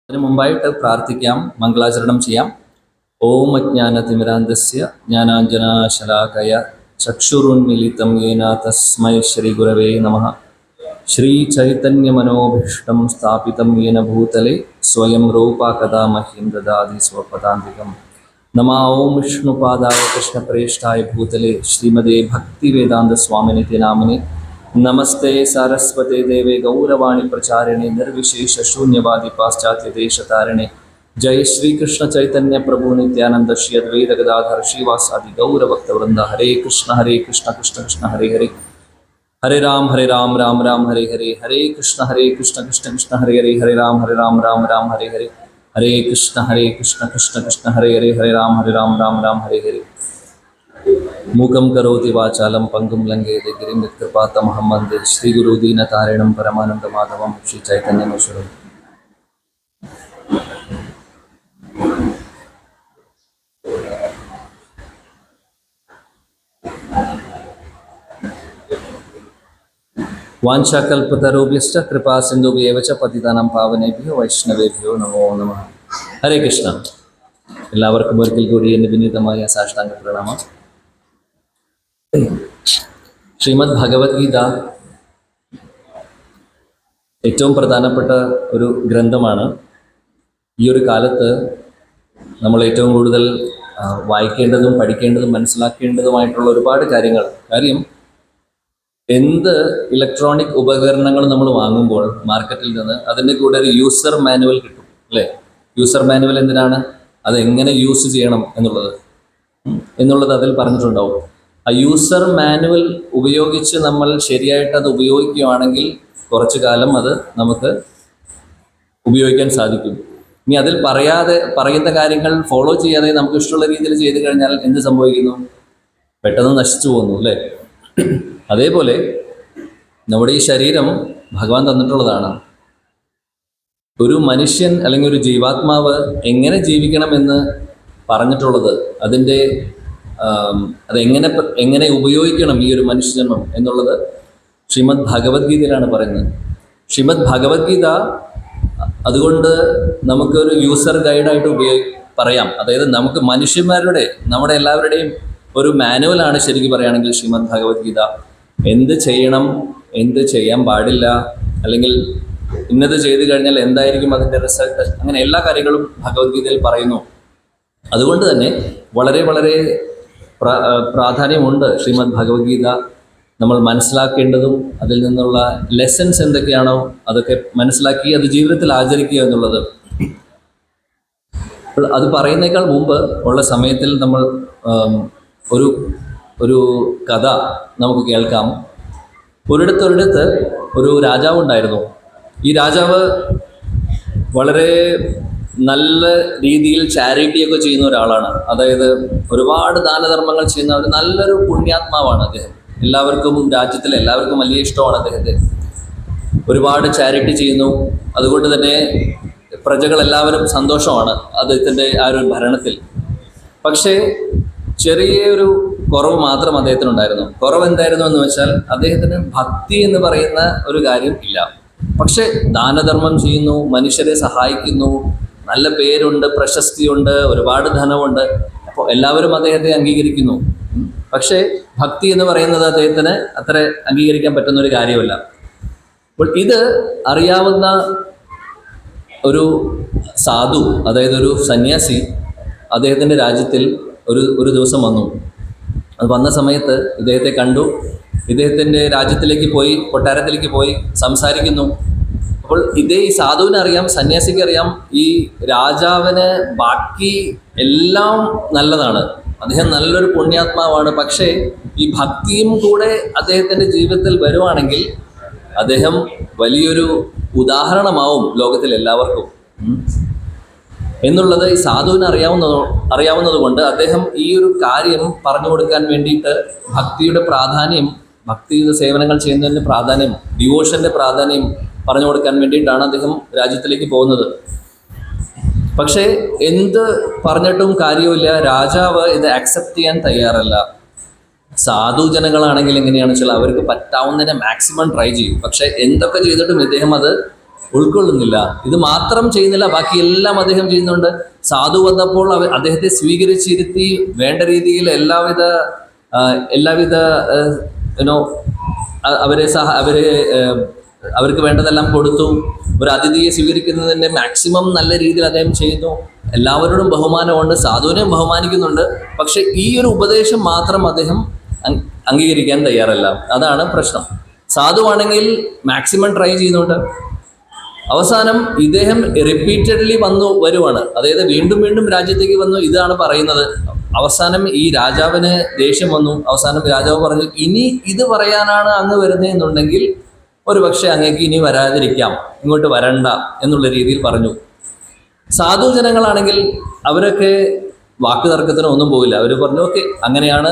അതിനു മുമ്പായിട്ട് പ്രാർത്ഥിക്കാം, മംഗളാചരണം ചെയ്യാം. ഓം അജ്ഞാനതിമിരാന്തസ്യ ജ്ഞാനാഞ്ജനാശലാകയ ചക്ഷുരുന്മിലിതം യേന തസ്മൈ ശ്രീ ഗുരവേ നമഃ. ശ്രീ ചൈതന്യമനോഭീഷ്ടം സ്ഥാപിതം യേന ഭൂതലേ സ്വയം രൂപാ കഥാ മഹ്യം ദദാതി സ്വപദാന്തികം. നമഃ ഓം വിഷ്ണുപാദായ കൃഷ്ണപ്രേഷ്ഠായ ഭൂതലേ ശ്രീമതേ ഭക്തിവേദാന്ത സ്വാമിനിതി നാമിനെ. നമസ്തേ സാരസ്വതേ ദേവേ ഗൗരവാണി പ്രചാരിണേ നിർവിശേഷ ശൂന്യവാദി പാശ്ചാത്യ ദേശതാരിണേ. ജയ ശ്രീകൃഷ്ണ ചൈതന്യ പ്രഭു നിത്യാനന്ദ ശ്രീ അദ്വൈത ഗദാധര ശ്രീവാസാദി ഗൗരഭക്തവൃന്ദ. ഹരേ കൃഷ്ണ കൃഷ്ണ കൃഷ്ണ ഹരേ ഹരേ. ഹരേ രാം രാം രാം ഹരേ ഹരേ. ഹരേ കൃഷ്ണ കൃഷ്ണ കൃഷ്ണ ഹരേ ഹരേ. ഹരേ രാം രാം രാം ഹരേ ഹരേ. ഹരേ കൃഷ്ണ കൃഷ്ണ കൃഷ്ണ ഹരേ ഹരേ. ഹരേ രാം രാം ഹരേ ഹരേ. മൂകം കരോതി വാചാലം പങ്കും ലംഘയത്തെ ഗിരിം യത്കൃപാതമഹം വന്ദേ ശ്രീ ഗുരു ദീനതാരിണം പരമാനന്ദ മാധവം ശ്രീ ചൈതന്യമേശ്വരം. വാഞ്ചാകൽപതരുഭ്യശ്ച കൃപാ സിന്ധുഭ്യേവ ച പതിതാനാം പാവനേഭ്യോ വൈഷ്ണവേഭ്യോ നമോ നമഃ. ഹരേ കൃഷ്ണ. എല്ലാവർക്കും ഒരിക്കൽ കൂടി എൻ്റെ വിനീതമായ സാഷ്ടാംഗ പ്രണാമം. ശ്രീമദ് ഭഗവത്ഗീത ഏറ്റവും പ്രധാനപ്പെട്ട ഒരു ഗ്രന്ഥമാണ്. ഈ ഒരു കാലത്ത് നമ്മൾ ഏറ്റവും കൂടുതൽ വായിക്കേണ്ടതും പഠിക്കേണ്ടതും മനസ്സിലാക്കേണ്ടതുമായിട്ടുള്ള ഒരുപാട് കാര്യം എന്ത് ഇലക്ട്രോണിക് ഉപകരണങ്ങൾ നമ്മൾ വാങ്ങുമ്പോൾ മാർക്കറ്റിൽ നിന്ന് അതിൻ്റെ കൂടെ ഒരു യൂസർ മാനുവൽ കിട്ടും, അല്ലേ? യൂസർ മാനുവൽ എന്തിനാണ്? അതെങ്ങനെ യൂസ് ചെയ്യണം എന്നുള്ളത് അതിൽ പറഞ്ഞിട്ടുണ്ടാവും. ആ യൂസർ മാനുവൽ ഉപയോഗിച്ച് നമ്മൾ ശരിയായിട്ട് അത് ഉപയോഗിക്കുകയാണെങ്കിൽ കുറച്ചു കാലം അത് നമുക്ക് ഉപയോഗിക്കാൻ സാധിക്കും. ഇനി അതിൽ പറയുന്ന കാര്യങ്ങൾ ഫോളോ ചെയ്യാതെ നമുക്ക് ഇഷ്ടമുള്ള രീതിയിൽ ചെയ്തു കഴിഞ്ഞാൽ എന്ത് സംഭവിക്കുന്നു? പെട്ടെന്ന് നശിച്ചു പോകുന്നു, അല്ലേ? അതേപോലെ നമ്മുടെ ഈ ശരീരം ഭഗവാൻ തന്നിട്ടുള്ളതാണ്. ഒരു മനുഷ്യൻ അല്ലെങ്കിൽ ഒരു ജീവാത്മാവ് എങ്ങനെ ജീവിക്കണമെന്ന് പറഞ്ഞിട്ടുള്ളത്, അതിൻ്റെ അതെങ്ങനെ ഉപയോഗിക്കണം ഈ ഒരു മനുഷ്യജന്മം എന്നുള്ളത് ശ്രീമദ് ഭഗവത്ഗീതയിലാണ് പറയുന്നത്. ശ്രീമദ് ഭഗവത്ഗീത അതുകൊണ്ട് നമുക്കൊരു യൂസർ ഗൈഡായിട്ട് പറയാം. അതായത് നമുക്ക് മനുഷ്യന്മാരുടെ, നമ്മുടെ എല്ലാവരുടെയും ഒരു മാനുവലാണ് ശരിക്കും പറയുകയാണെങ്കിൽ ശ്രീമദ് ഭഗവത്ഗീത. എന്ത് ചെയ്യണം, എന്ത് ചെയ്യാൻ പാടില്ല, അല്ലെങ്കിൽ ഇന്നത് ചെയ്തു കഴിഞ്ഞാൽ എന്തായിരിക്കും അതിൻ്റെ റിസൾട്ട്, അങ്ങനെ എല്ലാ കാര്യങ്ങളും ഭഗവത്ഗീതയിൽ പറയുന്നു. അതുകൊണ്ട് തന്നെ വളരെ വളരെ പ്രാധാന്യമുണ്ട് ശ്രീമദ് ഭഗവത്ഗീത നമ്മൾ മനസ്സിലാക്കേണ്ടതും അതിൽ നിന്നുള്ള ലെസൺസ് എന്തൊക്കെയാണോ അതൊക്കെ മനസ്സിലാക്കി അത് ജീവിതത്തിൽ ആചരിക്കുക എന്നുള്ളത്. അത് പറയുന്നേക്കാൾ മുമ്പ് ഉള്ള സമയത്തിൽ നമ്മൾ ഒരു കഥ നമുക്ക് കേൾക്കാം. ഒരിടത്ത് ഒരു രാജാവ് ഉണ്ടായിരുന്നു. ഈ രാജാവ് വളരെ നല്ല രീതിയിൽ ചാരിറ്റിയൊക്കെ ചെയ്യുന്ന ഒരാളാണ്. അതായത് ഒരുപാട് ദാനധർമ്മങ്ങൾ ചെയ്യുന്ന ഒരു നല്ലൊരു പുണ്യാത്മാവാണ് അദ്ദേഹം. രാജ്യത്തിലെ എല്ലാവർക്കും വലിയ ഇഷ്ടമാണ് അദ്ദേഹത്തെ. ഒരുപാട് ചാരിറ്റി ചെയ്യുന്നു. അതുകൊണ്ട് തന്നെ പ്രജകളെല്ലാവരും സന്തോഷമാണ് അദ്ദേഹത്തിൻ്റെ ആ ഒരു ഭരണത്തിൽ. പക്ഷേ ചെറിയൊരു കുറവ് മാത്രം അദ്ദേഹത്തിനുണ്ടായിരുന്നു. കുറവ് എന്തായിരുന്നു എന്ന് വെച്ചാൽ അദ്ദേഹത്തിന് ഭക്തി എന്ന് പറയുന്ന ഒരു കാര്യം ഇല്ല. പക്ഷെ ദാനധർമ്മം ചെയ്യുന്നു, മനുഷ്യരെ സഹായിക്കുന്നു, നല്ല പേരുണ്ട്, പ്രശസ്തിയുണ്ട്, ഒരുപാട് ധനമുണ്ട്. അപ്പോൾ എല്ലാവരും അദ്ദേഹത്തെ അംഗീകരിക്കുന്നു. പക്ഷേ ഭക്തി എന്ന് പറയുന്നത് അദ്ദേഹത്തിന് അത്ര അംഗീകരിക്കാൻ പറ്റുന്ന ഒരു കാര്യമല്ല. അപ്പോൾ ഇത് അറിയാവുന്ന ഒരു സാധു, അതായത് ഒരു സന്യാസി അദ്ദേഹത്തിൻ്റെ രാജ്യത്തിൽ ഒരു ദിവസം വന്നു. അത് വന്ന സമയത്ത് ഇദ്ദേഹത്തെ കണ്ടു. ഇദ്ദേഹത്തിൻ്റെ രാജ്യത്തിലേക്ക് പോയി, കൊട്ടാരത്തിലേക്ക് പോയി സംസാരിക്കുന്നു. അപ്പോൾ ഈ സാധുവിനെ അറിയാം, സന്യാസിക്ക് അറിയാം, ഈ രാജാവിന് ബാക്കി എല്ലാം നല്ലതാണ്, അദ്ദേഹം നല്ലൊരു പുണ്യാത്മാവാണ്. പക്ഷേ ഈ ഭക്തിയും കൂടെ അദ്ദേഹത്തിൻ്റെ ജീവിതത്തിൽ വരുവാണെങ്കിൽ അദ്ദേഹം വലിയൊരു ഉദാഹരണമാവും ലോകത്തിൽ എല്ലാവർക്കും എന്നുള്ളത് ഈ സാധുവിന് അറിയാവുന്നത് കൊണ്ട് അദ്ദേഹം ഈ ഒരു കാര്യം പറഞ്ഞു കൊടുക്കാൻ വേണ്ടിയിട്ട് ഭക്തിയുടെ പ്രാധാന്യം, ഭക്തിയുടെ സേവനങ്ങൾ ചെയ്യുന്നതിൻ്റെ പ്രാധാന്യം, ഡിവോഷൻ്റെ പ്രാധാന്യം പറഞ്ഞു കൊടുക്കാൻ വേണ്ടിയിട്ടാണ് അദ്ദേഹം രാജ്യത്തിലേക്ക് പോകുന്നത്. പക്ഷേ എന്ത് പറഞ്ഞിട്ടും കാര്യമില്ല, രാജാവ് ഇത് അക്സെപ്റ്റ് ചെയ്യാൻ തയ്യാറല്ല. സാധു ജനങ്ങളാണെങ്കിൽ എങ്ങനെയാണെന്ന് വെച്ചാൽ അവർക്ക് പറ്റാവുന്നതിനെ മാക്സിമം ട്രൈ ചെയ്യും. പക്ഷെ എന്തൊക്കെ ചെയ്തിട്ടും ഇദ്ദേഹം അത് ഉൾക്കൊള്ളുന്നില്ല. ഇത് മാത്രം ചെയ്യുന്നില്ല, ബാക്കി എല്ലാം അദ്ദേഹം ചെയ്യുന്നുണ്ട്. സാധു വന്നപ്പോൾ അദ്ദേഹത്തെ സ്വീകരിച്ചിരുത്തി വേണ്ട രീതിയിൽ എല്ലാവിധ യുനോ അവർക്ക് വേണ്ടതെല്ലാം കൊടുത്തു. ഒരു അതിഥിയെ സ്വീകരിക്കുന്നതിൻ്റെ മാക്സിമം നല്ല രീതിയിൽ അദ്ദേഹം ചെയ്യുന്നു. എല്ലാവരോടും ബഹുമാനമുണ്ട്, സാധുവിനെയും ബഹുമാനിക്കുന്നുണ്ട്. പക്ഷെ ഈ ഒരു ഉപദേശം മാത്രം അദ്ദേഹം അംഗീകരിക്കാൻ തയ്യാറല്ല. അതാണ് പ്രശ്നം. സാധുവാണെങ്കിൽ മാക്സിമം ട്രൈ ചെയ്യുന്നുണ്ട്. അവസാനം ഇദ്ദേഹം റിപ്പീറ്റഡ്ലി വരുവാണ്. അതായത് വീണ്ടും വീണ്ടും രാജ്യത്തേക്ക് വന്നു ഇതാണ് പറയുന്നത്. അവസാനം ഈ രാജാവിന് ദേഷ്യം വന്നു. അവസാനം രാജാവ് പറഞ്ഞു, ഇനി ഇത് പറയാനാണ് അങ്ങ് വരുന്നതെന്നുണ്ടെങ്കിൽ ഒരു പക്ഷേ അങ്ങേക്ക് ഇനി വരാതിരിക്കാം, ഇങ്ങോട്ട് വരണ്ട എന്നുള്ള രീതിയിൽ പറഞ്ഞു. സാധു ജനങ്ങളാണെങ്കിൽ അവരൊക്കെ വാക്ക് തർക്കത്തിന് ഒന്നും പോയില്ല. അവർ പറഞ്ഞു, ഓക്കെ അങ്ങനെയാണ്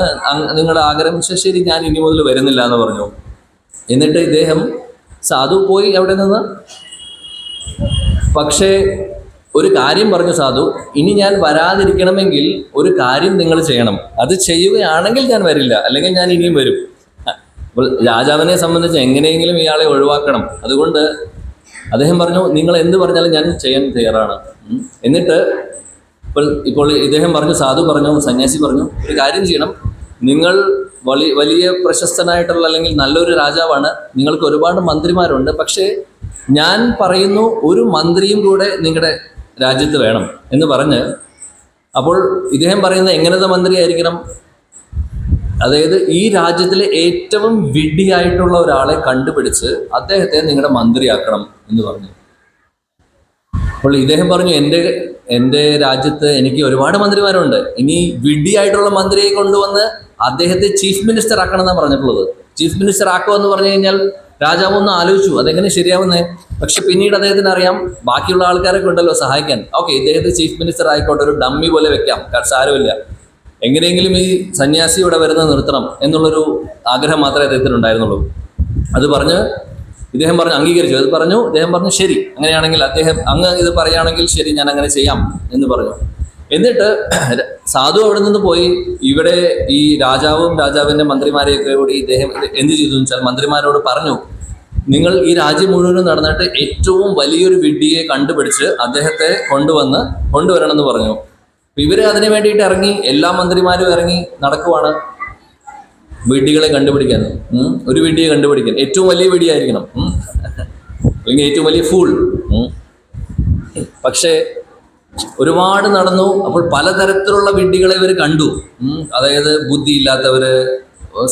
നിങ്ങളുടെ ആഗ്രഹം, ശരി ഞാൻ ഇനി മുതൽ വരുന്നില്ല എന്ന് പറഞ്ഞു. എന്നിട്ട് ഇദ്ദേഹം സാധു പോയി അവിടെ നിന്ന്. പക്ഷേ ഒരു കാര്യം പറഞ്ഞു സാധു, ഇനി ഞാൻ വരാതിരിക്കണമെങ്കിൽ ഒരു കാര്യം നിങ്ങൾ ചെയ്യണം. അത് ചെയ്യുകയാണെങ്കിൽ ഞാൻ വരില്ല, അല്ലെങ്കിൽ ഞാൻ ഇനിയും വരും. അപ്പോൾ രാജാവിനെ സംബന്ധിച്ച് എങ്ങനെയെങ്കിലും ഇയാളെ ഒഴിവാക്കണം. അതുകൊണ്ട് അദ്ദേഹം പറഞ്ഞു, നിങ്ങൾ എന്ത് പറഞ്ഞാലും ഞാൻ ചെയ്യാൻ തയ്യാറാണ്. എന്നിട്ട് ഇപ്പോൾ ഇദ്ദേഹം പറഞ്ഞു, സാധു പറഞ്ഞു, സന്യാസി പറഞ്ഞു, ഒരു കാര്യം ചെയ്യണം. നിങ്ങൾ വലിയ പ്രശസ്തനായിട്ടുള്ള അല്ലെങ്കിൽ നല്ലൊരു രാജാവാണ്, നിങ്ങൾക്ക് ഒരുപാട് മന്ത്രിമാരുണ്ട്. പക്ഷേ ഞാൻ പറയുന്നു ഒരു മന്ത്രിയും കൂടെ നിങ്ങളുടെ രാജ്യത്ത് വേണം എന്ന് പറഞ്ഞ്. അപ്പോൾ ഇദ്ദേഹം പറയുന്നത് എങ്ങനത്തെ മന്ത്രി ആയിരിക്കണം? അതായത് ഈ രാജ്യത്തിലെ ഏറ്റവും വിഡ്ഢിയായിട്ടുള്ള ഒരാളെ കണ്ടുപിടിച്ച് അദ്ദേഹത്തെ നിങ്ങളുടെ മന്ത്രിയാക്കണം എന്ന് പറഞ്ഞു. അപ്പോൾ ഇദ്ദേഹം പറഞ്ഞു, എൻ്റെ രാജ്യത്ത് എനിക്ക് ഒരുപാട് മന്ത്രിമാരുണ്ട്, ഇനി വിഡ്ഢിയായിട്ടുള്ള മന്ത്രിയെ കൊണ്ടുവന്ന് അദ്ദേഹത്തെ ചീഫ് മിനിസ്റ്റർ ആക്കണം എന്നാണ് പറഞ്ഞിട്ടുള്ളത്. ചീഫ് മിനിസ്റ്റർ ആക്കുമെന്ന് പറഞ്ഞു കഴിഞ്ഞാൽ രാജാവ് ഒന്ന് ആലോചിച്ചു അതെങ്ങനെ ശരിയാവുന്നേ. പക്ഷെ പിന്നീട് അദ്ദേഹത്തിന് അറിയാം ബാക്കിയുള്ള ആൾക്കാരൊക്കെ ഉണ്ടല്ലോ സഹായിക്കാൻ. ഓക്കെ, ഇദ്ദേഹത്തെ ചീഫ് മിനിസ്റ്റർ ആയിക്കോട്ടെ, ഒരു ഡമ്മി പോലെ വെക്കാം, സാരമില്ല, എങ്ങനെയെങ്കിലും ഈ സന്യാസി ഇവിടെ വരുന്നത് നിർത്തണം എന്നുള്ളൊരു ആഗ്രഹം മാത്രമേ അദ്ദേഹത്തിന് ഉണ്ടായിരുന്നുള്ളൂ. അത് പറഞ്ഞ് ഇദ്ദേഹം പറഞ്ഞു, അംഗീകരിച്ചു. അത് പറഞ്ഞു, ഇദ്ദേഹം പറഞ്ഞു, ശരി അങ്ങനെയാണെങ്കിൽ അങ്ങ് ഇത് പറയുകയാണെങ്കിൽ ശരി, ഞാൻ അങ്ങനെ ചെയ്യാം എന്ന് പറഞ്ഞു. എന്നിട്ട് സാധു അവിടെ നിന്ന് പോയി ഇവിടെ ഈ രാജാവിൻ്റെ മന്ത്രിമാരെയൊക്കെ കൂടി ഇദ്ദേഹം എന്ത് ചെയ്തു വെച്ചാൽ മന്ത്രിമാരോട് പറഞ്ഞു, നിങ്ങൾ ഈ രാജ്യം മുഴുവനും നടന്നിട്ട് ഏറ്റവും വലിയൊരു വിഡ്ഢിയെ കണ്ടുപിടിച്ച് അദ്ദേഹത്തെ കൊണ്ടുവരണമെന്ന് പറഞ്ഞു. ഇവര് അതിനു വേണ്ടിയിട്ട് ഇറങ്ങി, എല്ലാ മന്ത്രിമാരും ഇറങ്ങി നടക്കുവാണ് വിഡ്ഢികളെ കണ്ടുപിടിക്കാൻ. ഒരു വിഡ്ഢിയെ കണ്ടുപിടിക്കാൻ ഏറ്റവും വലിയ വിഡ്ഢിയായിരിക്കണം, അല്ലെങ്കിൽ ഏറ്റവും വലിയ ഫൂൾ. പക്ഷേ ഒരുപാട് നടന്നു. അപ്പോൾ പലതരത്തിലുള്ള വിഡ്ഢികളെ ഇവർ കണ്ടു. അതായത് ബുദ്ധിയില്ലാത്തവര്,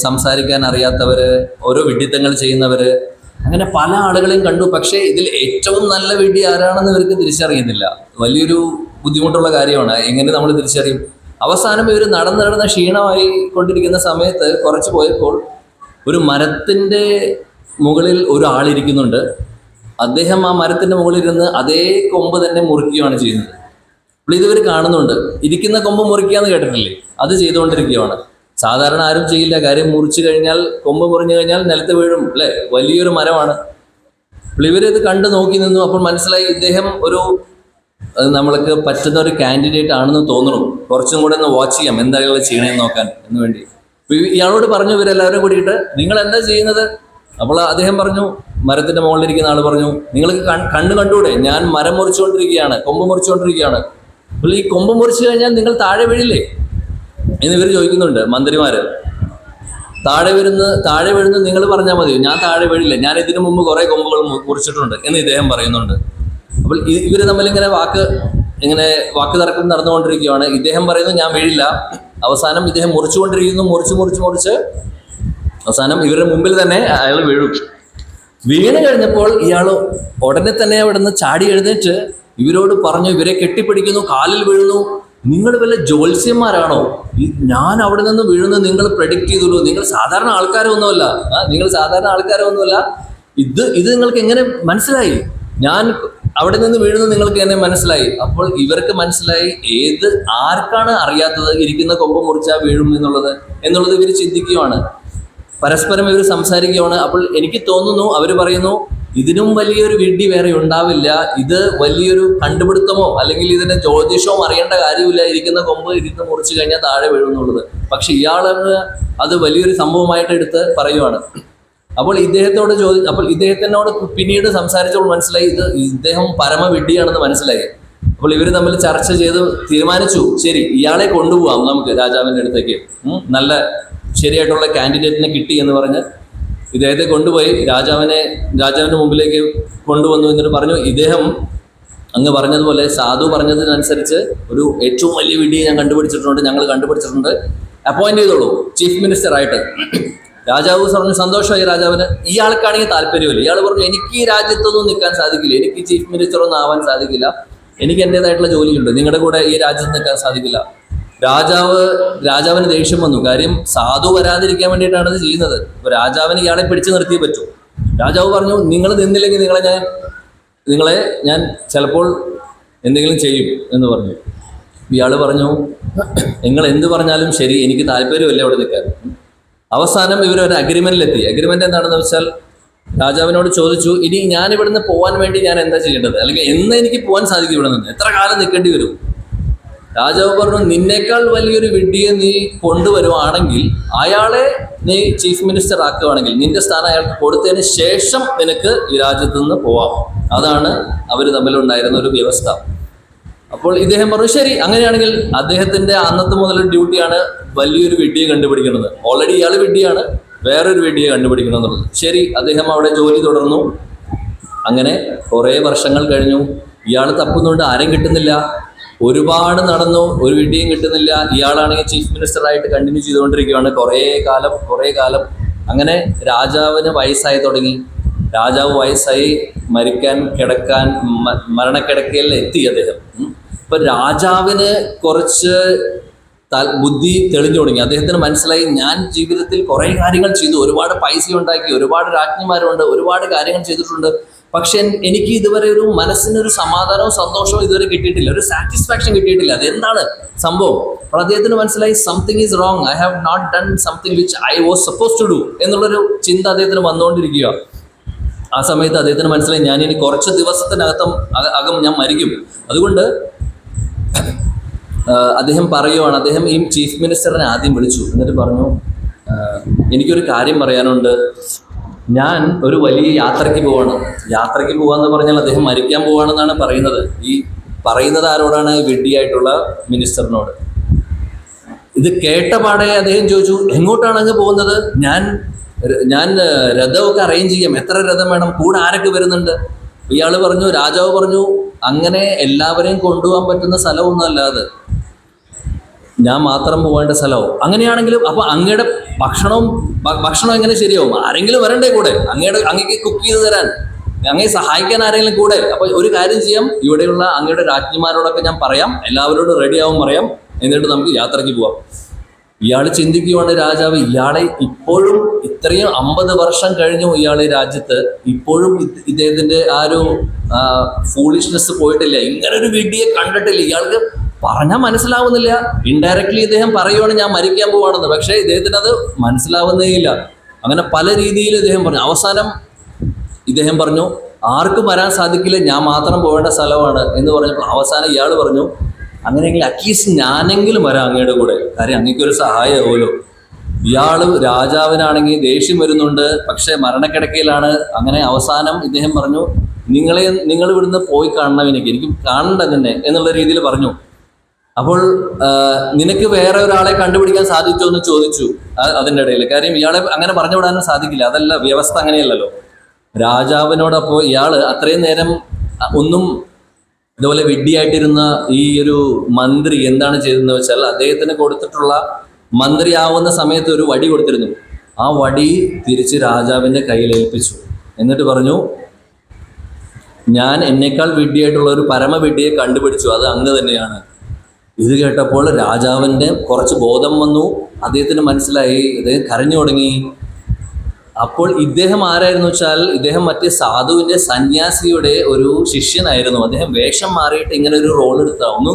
സംസാരിക്കാൻ അറിയാത്തവര്, ഓരോ വിഡ്ഢിത്തങ്ങൾ ചെയ്യുന്നവര്, അങ്ങനെ പല ആളുകളെയും കണ്ടു. പക്ഷേ ഇതിൽ ഏറ്റവും നല്ല വിഡ്ഢി ആരാണെന്ന് ഇവർക്ക് തിരിച്ചറിയുന്നില്ല. വലിയൊരു ബുദ്ധിമുട്ടുള്ള കാര്യമാണ്. എങ്ങനെ നമ്മൾ തിരിച്ചറിയും? അവസാനം ഇവർ നടന്ന് ക്ഷീണമായി കൊണ്ടിരിക്കുന്ന സമയത്ത് കുറച്ച് പോയപ്പോൾ ഒരു മരത്തിൻ്റെ മുകളിൽ ഒരാളിരിക്കുന്നുണ്ട്. അദ്ദേഹം ആ മരത്തിൻ്റെ മുകളിൽ ഇരുന്ന് അതേ കൊമ്പ് തന്നെ മുറിക്കുകയാണ് ചെയ്യുന്നത്. അപ്പോൾ ഇതുവർ കാണുന്നുണ്ട്. ഇരിക്കുന്ന കൊമ്പ് മുറിക്കുകയെന്ന് കേട്ടിട്ടില്ലേ? അത് ചെയ്തുകൊണ്ടിരിക്കുകയാണ്. സാധാരണ ആരും ചെയ്യില്ല. കാര്യം മുറിച്ചു കഴിഞ്ഞാൽ, കൊമ്പ് മുറിഞ്ഞു കഴിഞ്ഞാൽ നിലത്ത് വീഴും അല്ലേ, വലിയൊരു മരമാണ്. അപ്പോൾ ഇവരിത് കണ്ടു നോക്കി നിന്നു. അപ്പോൾ മനസ്സിലായി ഇദ്ദേഹം നമ്മൾക്ക് പറ്റുന്ന ഒരു കാൻഡിഡേറ്റ് ആണെന്ന് തോന്നുന്നു. കുറച്ചും കൂടെ ഒന്ന് വാച്ച് ചെയ്യാം എന്തായാലും ചെയ്യണമെന്ന് നോക്കാൻ എന്ന് വേണ്ടി. ഇയാളോട് പറഞ്ഞു ഇവരെല്ലാവരും കൂടിയിട്ട്, നിങ്ങൾ എന്താ ചെയ്യുന്നത്? അപ്പോൾ അദ്ദേഹം പറഞ്ഞു, മരത്തിന്റെ മുകളിലിരിക്കുന്ന ആൾ പറഞ്ഞു, നിങ്ങൾക്ക് കണ്ടുകൂടെ, ഞാൻ മരം മുറിച്ചുകൊണ്ടിരിക്കുകയാണ്, കൊമ്പ് മുറിച്ചുകൊണ്ടിരിക്കുകയാണ്. അപ്പോൾ ഈ കൊമ്പ് മുറിച്ചു കഴിഞ്ഞാൽ നിങ്ങൾ താഴെ വീഴില്ലേ എന്ന് ഇവർ ചോദിക്കുന്നുണ്ട് മന്ത്രിമാര്. താഴെ വീഴുന്നു നിങ്ങൾ പറഞ്ഞാൽ മതി, ഞാൻ താഴെ വീഴില്ല, ഞാൻ ഇതിനു മുമ്പ് കുറെ കൊമ്പുകൾ മുറിച്ചിട്ടുണ്ട് എന്ന് ഇദ്ദേഹം പറയുന്നുണ്ട്. അപ്പോൾ ഇവർ തമ്മിൽ ഇങ്ങനെ വാക്ക് തർക്കം നടന്നുകൊണ്ടിരിക്കുകയാണ്. ഇദ്ദേഹം പറയുന്നു ഞാൻ വീഴില്ല. അവസാനം ഇദ്ദേഹം മുറിച്ചുകൊണ്ടിരിക്കുന്നു. മുറിച്ച് അവസാനം ഇവരുടെ മുമ്പിൽ തന്നെ അയാൾ വീണ് കഴിഞ്ഞപ്പോൾ ഇയാൾ ഉടനെ തന്നെ അവിടെ നിന്ന് ചാടി എഴുന്നേറ്റ് ഇവരോട് പറഞ്ഞു, ഇവരെ കെട്ടിപ്പിടിക്കുന്നു, കാലിൽ വീഴുന്നു, നിങ്ങൾ വല്ല ജ്യോത്സ്യന്മാരാണോ? ഞാൻ അവിടെ നിന്ന് വീഴുന്നത് നിങ്ങൾ പ്രെഡിക്റ്റ് ചെയ്തുള്ളൂ, നിങ്ങൾ സാധാരണ ആൾക്കാരൊന്നുമല്ല, ഇത് നിങ്ങൾക്ക് എങ്ങനെ മനസ്സിലായി? ഞാൻ അവിടെ നിന്ന് വീഴുന്നത് നിങ്ങൾക്ക് എന്നെ മനസ്സിലായി. അപ്പോൾ ഇവർക്ക് മനസ്സിലായി ആർക്കാണ് അറിയാത്തത് ഇരിക്കുന്ന കൊമ്പ് മുറിച്ചാൽ വീഴും എന്നുള്ളത് ഇവർ ചിന്തിക്കുകയാണ്. പരസ്പരം ഇവർ സംസാരിക്കുകയാണ്. അപ്പോൾ എനിക്ക് തോന്നുന്നു അവർ പറയുന്നു, ഇതിനും വലിയൊരു വിഡ്ഢി വേറെ ഉണ്ടാവില്ല, ഇത് വലിയൊരു കണ്ടുപിടുത്തമോ അല്ലെങ്കിൽ ഇതിന്റെ ജ്യോതിഷമോ അറിയേണ്ട കാര്യമില്ല, ഇരിക്കുന്ന കൊമ്പ് മുറിച്ചു കഴിഞ്ഞാൽ താഴെ വീഴും എന്നുള്ളത്. പക്ഷെ ഇയാള് അത് വലിയൊരു സംഭവമായിട്ട് എടുത്ത് പറയുവാണ്. അപ്പോൾ അപ്പോൾ ഇദ്ദേഹത്തിനോട് പിന്നീട് സംസാരിച്ചപ്പോൾ മനസ്സിലായി ഇദ്ദേഹം പരമവിഡ്ഢിയാണെന്ന് മനസ്സിലായി. അപ്പോൾ ഇവർ തമ്മിൽ ചർച്ച ചെയ്ത് തീരുമാനിച്ചു, ശരി ഇയാളെ കൊണ്ടുപോകാം നമുക്ക് രാജാവിൻ്റെ അടുത്തേക്ക്, നല്ല ശരിയായിട്ടുള്ള കാൻഡിഡേറ്റിനെ കിട്ടി എന്ന് പറഞ്ഞ് ഇദ്ദേഹത്തെ കൊണ്ടുപോയി രാജാവിൻ്റെ മുമ്പിലേക്ക് കൊണ്ടുവന്നു. എന്നിട്ട് പറഞ്ഞു, ഇദ്ദേഹം അങ്ങ് പറഞ്ഞതുപോലെ സാധു പറഞ്ഞതിനനുസരിച്ച് ഒരു ഏറ്റവും വലിയ വിഡിയെ ഞങ്ങൾ കണ്ടുപിടിച്ചിട്ടുണ്ട്, അപ്പോയിന്റ് ചെയ്തോളൂ ചീഫ് മിനിസ്റ്റർ ആയിട്ട്. രാജാവ് പറഞ്ഞു സന്തോഷമായി രാജാവിന്. ഇയാൾക്കാണെങ്കിൽ താല്പര്യമില്ല. ഇയാൾ പറഞ്ഞു, എനിക്ക് ഈ രാജ്യത്തൊന്നും നിൽക്കാൻ സാധിക്കില്ല, എനിക്ക് ചീഫ് മിനിസ്റ്റർ ഒന്നും ആവാൻ സാധിക്കില്ല, എനിക്ക് എൻ്റെതായിട്ടുള്ള ജോലിയുണ്ട്, നിങ്ങളുടെ കൂടെ ഈ രാജ്യത്ത് നിൽക്കാൻ സാധിക്കില്ല. രാജാവിന് ദേഷ്യം വന്നു. കാര്യം സാധു വരാതിരിക്കാൻ വേണ്ടിയിട്ടാണ് ഇത് ചെയ്യുന്നത്. അപ്പോൾ രാജാവിന് ഇയാളെ പിടിച്ചു നിർത്തിയേ പറ്റൂ. രാജാവ് പറഞ്ഞു, നിങ്ങൾ നിന്നില്ലെങ്കിൽ നിങ്ങളെ ഞാൻ ചിലപ്പോൾ എന്തെങ്കിലും ചെയ്യും എന്ന് പറഞ്ഞു. ഇയാൾ പറഞ്ഞു, നിങ്ങൾ എന്ത് പറഞ്ഞാലും ശരി, എനിക്ക് താല്പര്യമില്ല അവിടെ നിൽക്കാൻ. അവസാനം ഇവരൊരു അഗ്രിമെന്റിലെത്തി. അഗ്രിമെന്റ് എന്താണെന്ന് വെച്ചാൽ രാജാവിനോട് ചോദിച്ചു, ഇനി ഞാൻ ഇവിടുന്ന് പോകാൻ വേണ്ടി ഞാൻ എന്താ ചെയ്യേണ്ടത്, അല്ലെങ്കിൽ എന്ന് എനിക്ക് പോകാൻ സാധിക്കും, ഇവിടെ നിന്ന് എത്ര കാലം നിൽക്കേണ്ടി വരും? രാജാവ് പറഞ്ഞു, നിന്നേക്കാൾ വലിയൊരു വിഡ്ഢിയെ നീ കൊണ്ടുവരുവാണെങ്കിൽ, അയാളെ നീ ചീഫ് മിനിസ്റ്റർ ആക്കുകയാണെങ്കിൽ, നിന്റെ സ്ഥാനം അയാൾക്ക് കൊടുത്തതിന് ശേഷം നിനക്ക് ഈ രാജ്യത്ത് നിന്ന് പോവാം. അതാണ് അവർ തമ്മിലുണ്ടായിരുന്ന ഒരു വ്യവസ്ഥ. അപ്പോൾ ഇദ്ദേഹം പറഞ്ഞു, ശരി അങ്ങനെയാണെങ്കിൽ അദ്ദേഹത്തിന്റെ അന്നത്തെ മുതൽ ഡ്യൂട്ടിയാണ് വലിയൊരു വിഡ്ഢിയെ കണ്ടുപിടിക്കുന്നത്. ഓൾറെഡി ഇയാൾ വിഡ്ഢിയാണ്, വേറൊരു വിഡ്ഢിയെ കണ്ടുപിടിക്കണം എന്നുള്ളത്. ശരി, അദ്ദേഹം അവിടെ ജോലി തുടർന്നു. അങ്ങനെ കുറേ വർഷങ്ങൾ കഴിഞ്ഞു. ഇയാൾ തപ്പുന്നുണ്ട്, ആരും കിട്ടുന്നില്ല. ഒരുപാട് നടന്നു, ഒരു വിഡ്ഢിയും കിട്ടുന്നില്ല. ഇയാളാണെങ്കിൽ ചീഫ് മിനിസ്റ്ററായിട്ട് കണ്ടിന്യൂ ചെയ്തുകൊണ്ടിരിക്കുകയാണ് കുറേ കാലം. അങ്ങനെ രാജാവിന് വയസ്സായി തുടങ്ങി. രാജാവ് വയസ്സായി കിടക്കാൻ മരണക്കിടക്കയിൽ എത്തി അദ്ദേഹം. ഇപ്പൊ രാജാവിന് കുറച്ച് ബുദ്ധി തെളിഞ്ഞു തുടങ്ങി. അദ്ദേഹത്തിന് മനസ്സിലായി, ഞാൻ ജീവിതത്തിൽ കുറേ കാര്യങ്ങൾ ചെയ്തു, ഒരുപാട് പൈസ ഉണ്ടാക്കി, ഒരുപാട് രാജ്ഞിമാരുണ്ട്, ഒരുപാട് കാര്യങ്ങൾ ചെയ്തിട്ടുണ്ട്. പക്ഷെ എനിക്ക് ഇതുവരെ ഒരു മനസ്സിനൊരു സമാധാനവും സന്തോഷവും ഇതുവരെ കിട്ടിയിട്ടില്ല, ഒരു സാറ്റിസ്ഫാക്ഷൻ കിട്ടിയിട്ടില്ല. അതെന്താണ് സംഭവം? അപ്പോൾ അദ്ദേഹത്തിന് മനസ്സിലായി, something is wrong, I have not done something which I was suppose to do എന്നുള്ളൊരു ചിന്ത അദ്ദേഹത്തിന് വന്നുകൊണ്ടിരിക്കുക. ആ സമയത്ത് അദ്ദേഹത്തിന് മനസ്സിലായി, ഞാൻ ഇനി കുറച്ച് ദിവസത്തിനകം ഞാൻ മരിക്കും. അതുകൊണ്ട് അദ്ദേഹം പറയുവാണ്, അദ്ദേഹം ഈ ചീഫ് മിനിസ്റ്ററിനെ ആദ്യം വിളിച്ചു. എന്നിട്ട് പറഞ്ഞു, എനിക്കൊരു കാര്യം പറയാനുണ്ട്, ഞാൻ ഒരു വലിയ യാത്രയ്ക്ക് പോവാന്ന് പറഞ്ഞാൽ അദ്ദേഹം മരിക്കാൻ പോവാണെന്നാണ് പറയുന്നത്. ഈ പറയുന്നത് ആരോടാണ്? വിഡ്ഢിയായിട്ടുള്ള മിനിസ്റ്ററിനോട്. ഇത് കേട്ട പാടെ അദ്ദേഹം ചോദിച്ചു, എങ്ങോട്ടാണ് അങ്ങ് പോകുന്നത്? ഞാൻ രഥമൊക്കെ അറേഞ്ച് ചെയ്യാം, എത്ര രഥം വേണം, കൂടെ ആരൊക്കെ വരുന്നുണ്ട്? രാജാവ് പറഞ്ഞു, അങ്ങനെ എല്ലാവരെയും കൊണ്ടുപോകാൻ പറ്റുന്ന സ്ഥലമൊന്നും അല്ലാതെ ഞാൻ മാത്രം പോകേണ്ട സ്ഥലവും. അങ്ങനെയാണെങ്കിലും അപ്പൊ അങ്ങയുടെ ഭക്ഷണം എങ്ങനെ ശരിയാവും? ആരെങ്കിലും വരണ്ടേ കൂടെ? അങ്ങേക്ക് കുക്ക് ചെയ്ത് തരാൻ, അങ്ങയെ സഹായിക്കാൻ ആരെങ്കിലും കൂടെ? അപ്പൊ ഒരു കാര്യം ചെയ്യാം, ഇവിടെയുള്ള അങ്ങയുടെ രാജ്ഞിമാരോടൊക്കെ ഞാൻ പറയാം, എല്ലാവരോടും റെഡിയാവും പറയാം, എന്നിട്ട് നമുക്ക് യാത്രയ്ക്ക് പോവാം. ഇയാൾ ചിന്തിക്കുവാണ്, രാജാവ് ഇയാളെ ഇപ്പോഴും ഇത്രയും 50 വർഷം കഴിഞ്ഞു ഇയാളെ രാജ്യത്ത്, ഇപ്പോഴും ഇദ്ദേഹത്തിന്റെ ആ ഒരു ഫൂളിഷ്നെസ് പോയിട്ടില്ല, ഇങ്ങനൊരു വിഡ്ഢിയെ കണ്ടിട്ടില്ല, ഇയാൾക്ക് പറഞ്ഞാൽ മനസ്സിലാവുന്നില്ല. ഇൻഡയറക്ട്ലി ഇദ്ദേഹം പറയുവാണ് ഞാൻ മരിക്കാൻ പോവാണെന്ന്, പക്ഷേ ഇദ്ദേഹത്തിന് അത് മനസ്സിലാവുന്നേ ഇല്ല. അങ്ങനെ പല രീതിയിൽ ഇദ്ദേഹം പറഞ്ഞു. അവസാനം ഇദ്ദേഹം പറഞ്ഞു, ആർക്കും വരാൻ സാധിക്കില്ല, ഞാൻ മാത്രം പോകേണ്ട സ്ഥലമാണ് എന്ന് പറഞ്ഞപ്പോൾ അവസാനം ഇയാൾ പറഞ്ഞു, അങ്ങനെയെങ്കിൽ അറ്റ്ലീസ്റ്റ് ഞാനെങ്കിലും വരാം അങ്ങയുടെ കൂടെ, കാര്യം അങ്ങേക്കൊരു സഹായമാവുമല്ലോ. ഇയാൾ രാജാവിനാണെങ്കിൽ ദേഷ്യം വരുന്നുണ്ട്, പക്ഷേ മരണക്കിടക്കയിലാണ്. അങ്ങനെ അവസാനം ഇദ്ദേഹം പറഞ്ഞു, നിങ്ങൾ ഇവിടുന്ന് പോയി കാണണം, എനിക്ക് കാണണ്ട തന്നെ എന്നുള്ള രീതിയിൽ പറഞ്ഞു. അപ്പോൾ നിനക്ക് വേറെ ഒരാളെ കണ്ടുപിടിക്കാൻ സാധിച്ചോ എന്ന് ചോദിച്ചു അതിൻ്റെ ഇടയിൽ. കാര്യം ഇയാളെ അങ്ങനെ പറഞ്ഞു വിടാനും സാധിക്കില്ല, അതല്ല വ്യവസ്ഥ, അങ്ങനെയല്ലല്ലോ. രാജാവിനോടപ്പോൾ ഇയാൾ അത്രയും നേരം ഒന്നും ഇതുപോലെ വിഡ്ഢിയായിട്ടിരുന്ന ഈ ഒരു മന്ത്രി എന്താണ് ചെയ്തതെന്ന് വെച്ചാൽ, അദ്ദേഹത്തിന് കൊടുത്തിട്ടുള്ള മന്ത്രിയാവുന്ന സമയത്ത് ഒരു വടി കൊടുത്തിരുന്നു. ആ വടി തിരിച്ച് രാജാവിൻ്റെ കയ്യിൽ ഏൽപ്പിച്ചു. എന്നിട്ട് പറഞ്ഞു, ഞാൻ എന്നേക്കാൾ വിഡ്ഢിയായിട്ടുള്ള ഒരു പരമവിഡ്ഢിയെ കണ്ടുപിടിച്ചു, അത് അങ്ങ് തന്നെയാണ്. ഇത് കേട്ടപ്പോൾ രാജാവിൻ്റെ കുറച്ച് ബോധം വന്നു. അദ്ദേഹത്തിന് മനസ്സിലായി, അദ്ദേഹം കരഞ്ഞു തുടങ്ങി. അപ്പോൾ ഇദ്ദേഹം ആരായിരുന്നു വെച്ചാൽ, ഇദ്ദേഹം മറ്റേ സാധുവിൻ്റെ സന്യാസിയുടെ ഒരു ശിഷ്യനായിരുന്നു. അദ്ദേഹം വേഷം മാറിയിട്ട് ഇങ്ങനെ ഒരു റോൾ എടുത്ത, ഒന്ന്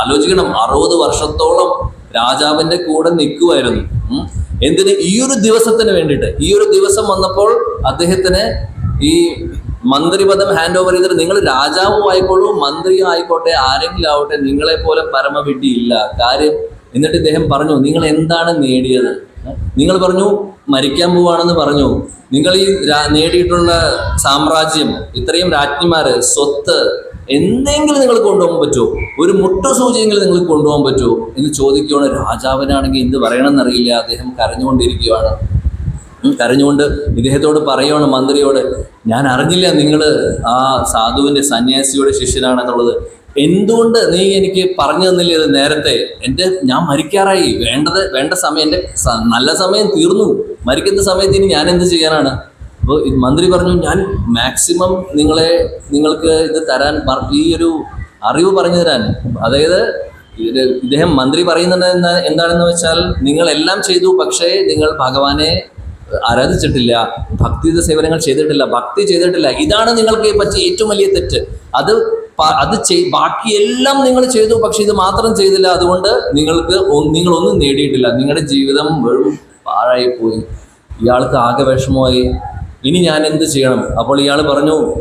ആലോചിക്കണം, 60 വർഷത്തോളം രാജാവിൻ്റെ കൂടെ നിൽക്കുമായിരുന്നു. എന്തിന്? ഈ ഒരു ദിവസത്തിന് വേണ്ടിയിട്ട്. ഈ ഒരു ദിവസം വന്നപ്പോൾ അദ്ദേഹത്തിന് ഈ മന്ത്രിപദം ഹാൻഡ് ഓവർ ചെയ്തിട്ട്, നിങ്ങൾ രാജാവും ആയിക്കോളൂ, മന്ത്രിയും ആയിക്കോട്ടെ, ആരെങ്കിലും ആവട്ടെ, നിങ്ങളെ പോലെ പരമവിഡ്ഢി ഇല്ല കാര്യം. എന്നിട്ട് ഇദ്ദേഹം പറഞ്ഞു, നിങ്ങൾ എന്താണ് നേടിയത്? നിങ്ങൾ പറഞ്ഞു മരിക്കാൻ പോവാണെന്ന് പറഞ്ഞു. നിങ്ങൾ ഈ നേടിയിട്ടുള്ള സാമ്രാജ്യം, ഇത്രയും രാജ്ഞിമാര്, സ്വത്ത്, എന്തെങ്കിലും നിങ്ങൾ കൊണ്ടുപോകാൻ പറ്റുമോ? ഒരു മുട്ട സൂചിയെങ്കിലും നിങ്ങൾക്ക് കൊണ്ടുപോകാൻ പറ്റുമോ എന്ന് ചോദിക്കുകയാണ്. രാജാവിനാണെങ്കിൽ എന്ത് പറയണമെന്നറിയില്ല. അദ്ദേഹം കരഞ്ഞുകൊണ്ടിരിക്കുകയാണ്. കരഞ്ഞുകൊണ്ട് ഇദ്ദേഹത്തോട് പറയുവാണ്, മന്ത്രിയോട്, ഞാൻ അറിഞ്ഞില്ല നിങ്ങൾ ആ സാധുവിൻ്റെ സന്യാസിയുടെ ശിഷ്യനാണെന്നുള്ളത്. എന്തുകൊണ്ട് നീ എനിക്ക് പറഞ്ഞു തന്നില്ല ഇത് നേരത്തെ? ഞാൻ മരിക്കാറായി, വേണ്ട സമയം, എൻ്റെ നല്ല സമയം തീർന്നു. മരിക്കുന്ന സമയത്ത് ഇനി ഞാൻ എന്ത് ചെയ്യാനാണ്? അപ്പോൾ മന്ത്രി പറഞ്ഞു, ഞാൻ മാക്സിമം നിങ്ങൾക്ക് ഇത് തരാൻ, ഈ ഒരു അറിവ് പറഞ്ഞു തരാൻ. അതായത് ഇദ്ദേഹം മന്ത്രി പറയുന്നത് എന്താണെന്ന് വെച്ചാൽ, നിങ്ങളെല്ലാം ചെയ്തു, പക്ഷേ നിങ്ങൾ ഭഗവാനെ ആരാധിച്ചിട്ടില്ല, ഭക്തിയുടെ സേവനങ്ങൾ ചെയ്തിട്ടില്ല, ഭക്തി ചെയ്തിട്ടില്ല. ഇതാണ് നിങ്ങൾക്ക് പറ്റിയ ഏറ്റവും വലിയ തെറ്റ്. അത് ബാക്കിയെല്ലാം നിങ്ങൾ ചെയ്തു, പക്ഷെ ഇത് മാത്രം ചെയ്തില്ല. അതുകൊണ്ട് നിങ്ങളൊന്നും നേടിയിട്ടില്ല. നിങ്ങളുടെ ജീവിതം വെറും പാഴായിപ്പോയി. ഇയാൾക്ക് ആകെ വിഷമമായി. ഇനി ഞാൻ എന്ത് ചെയ്യണം? അപ്പോൾ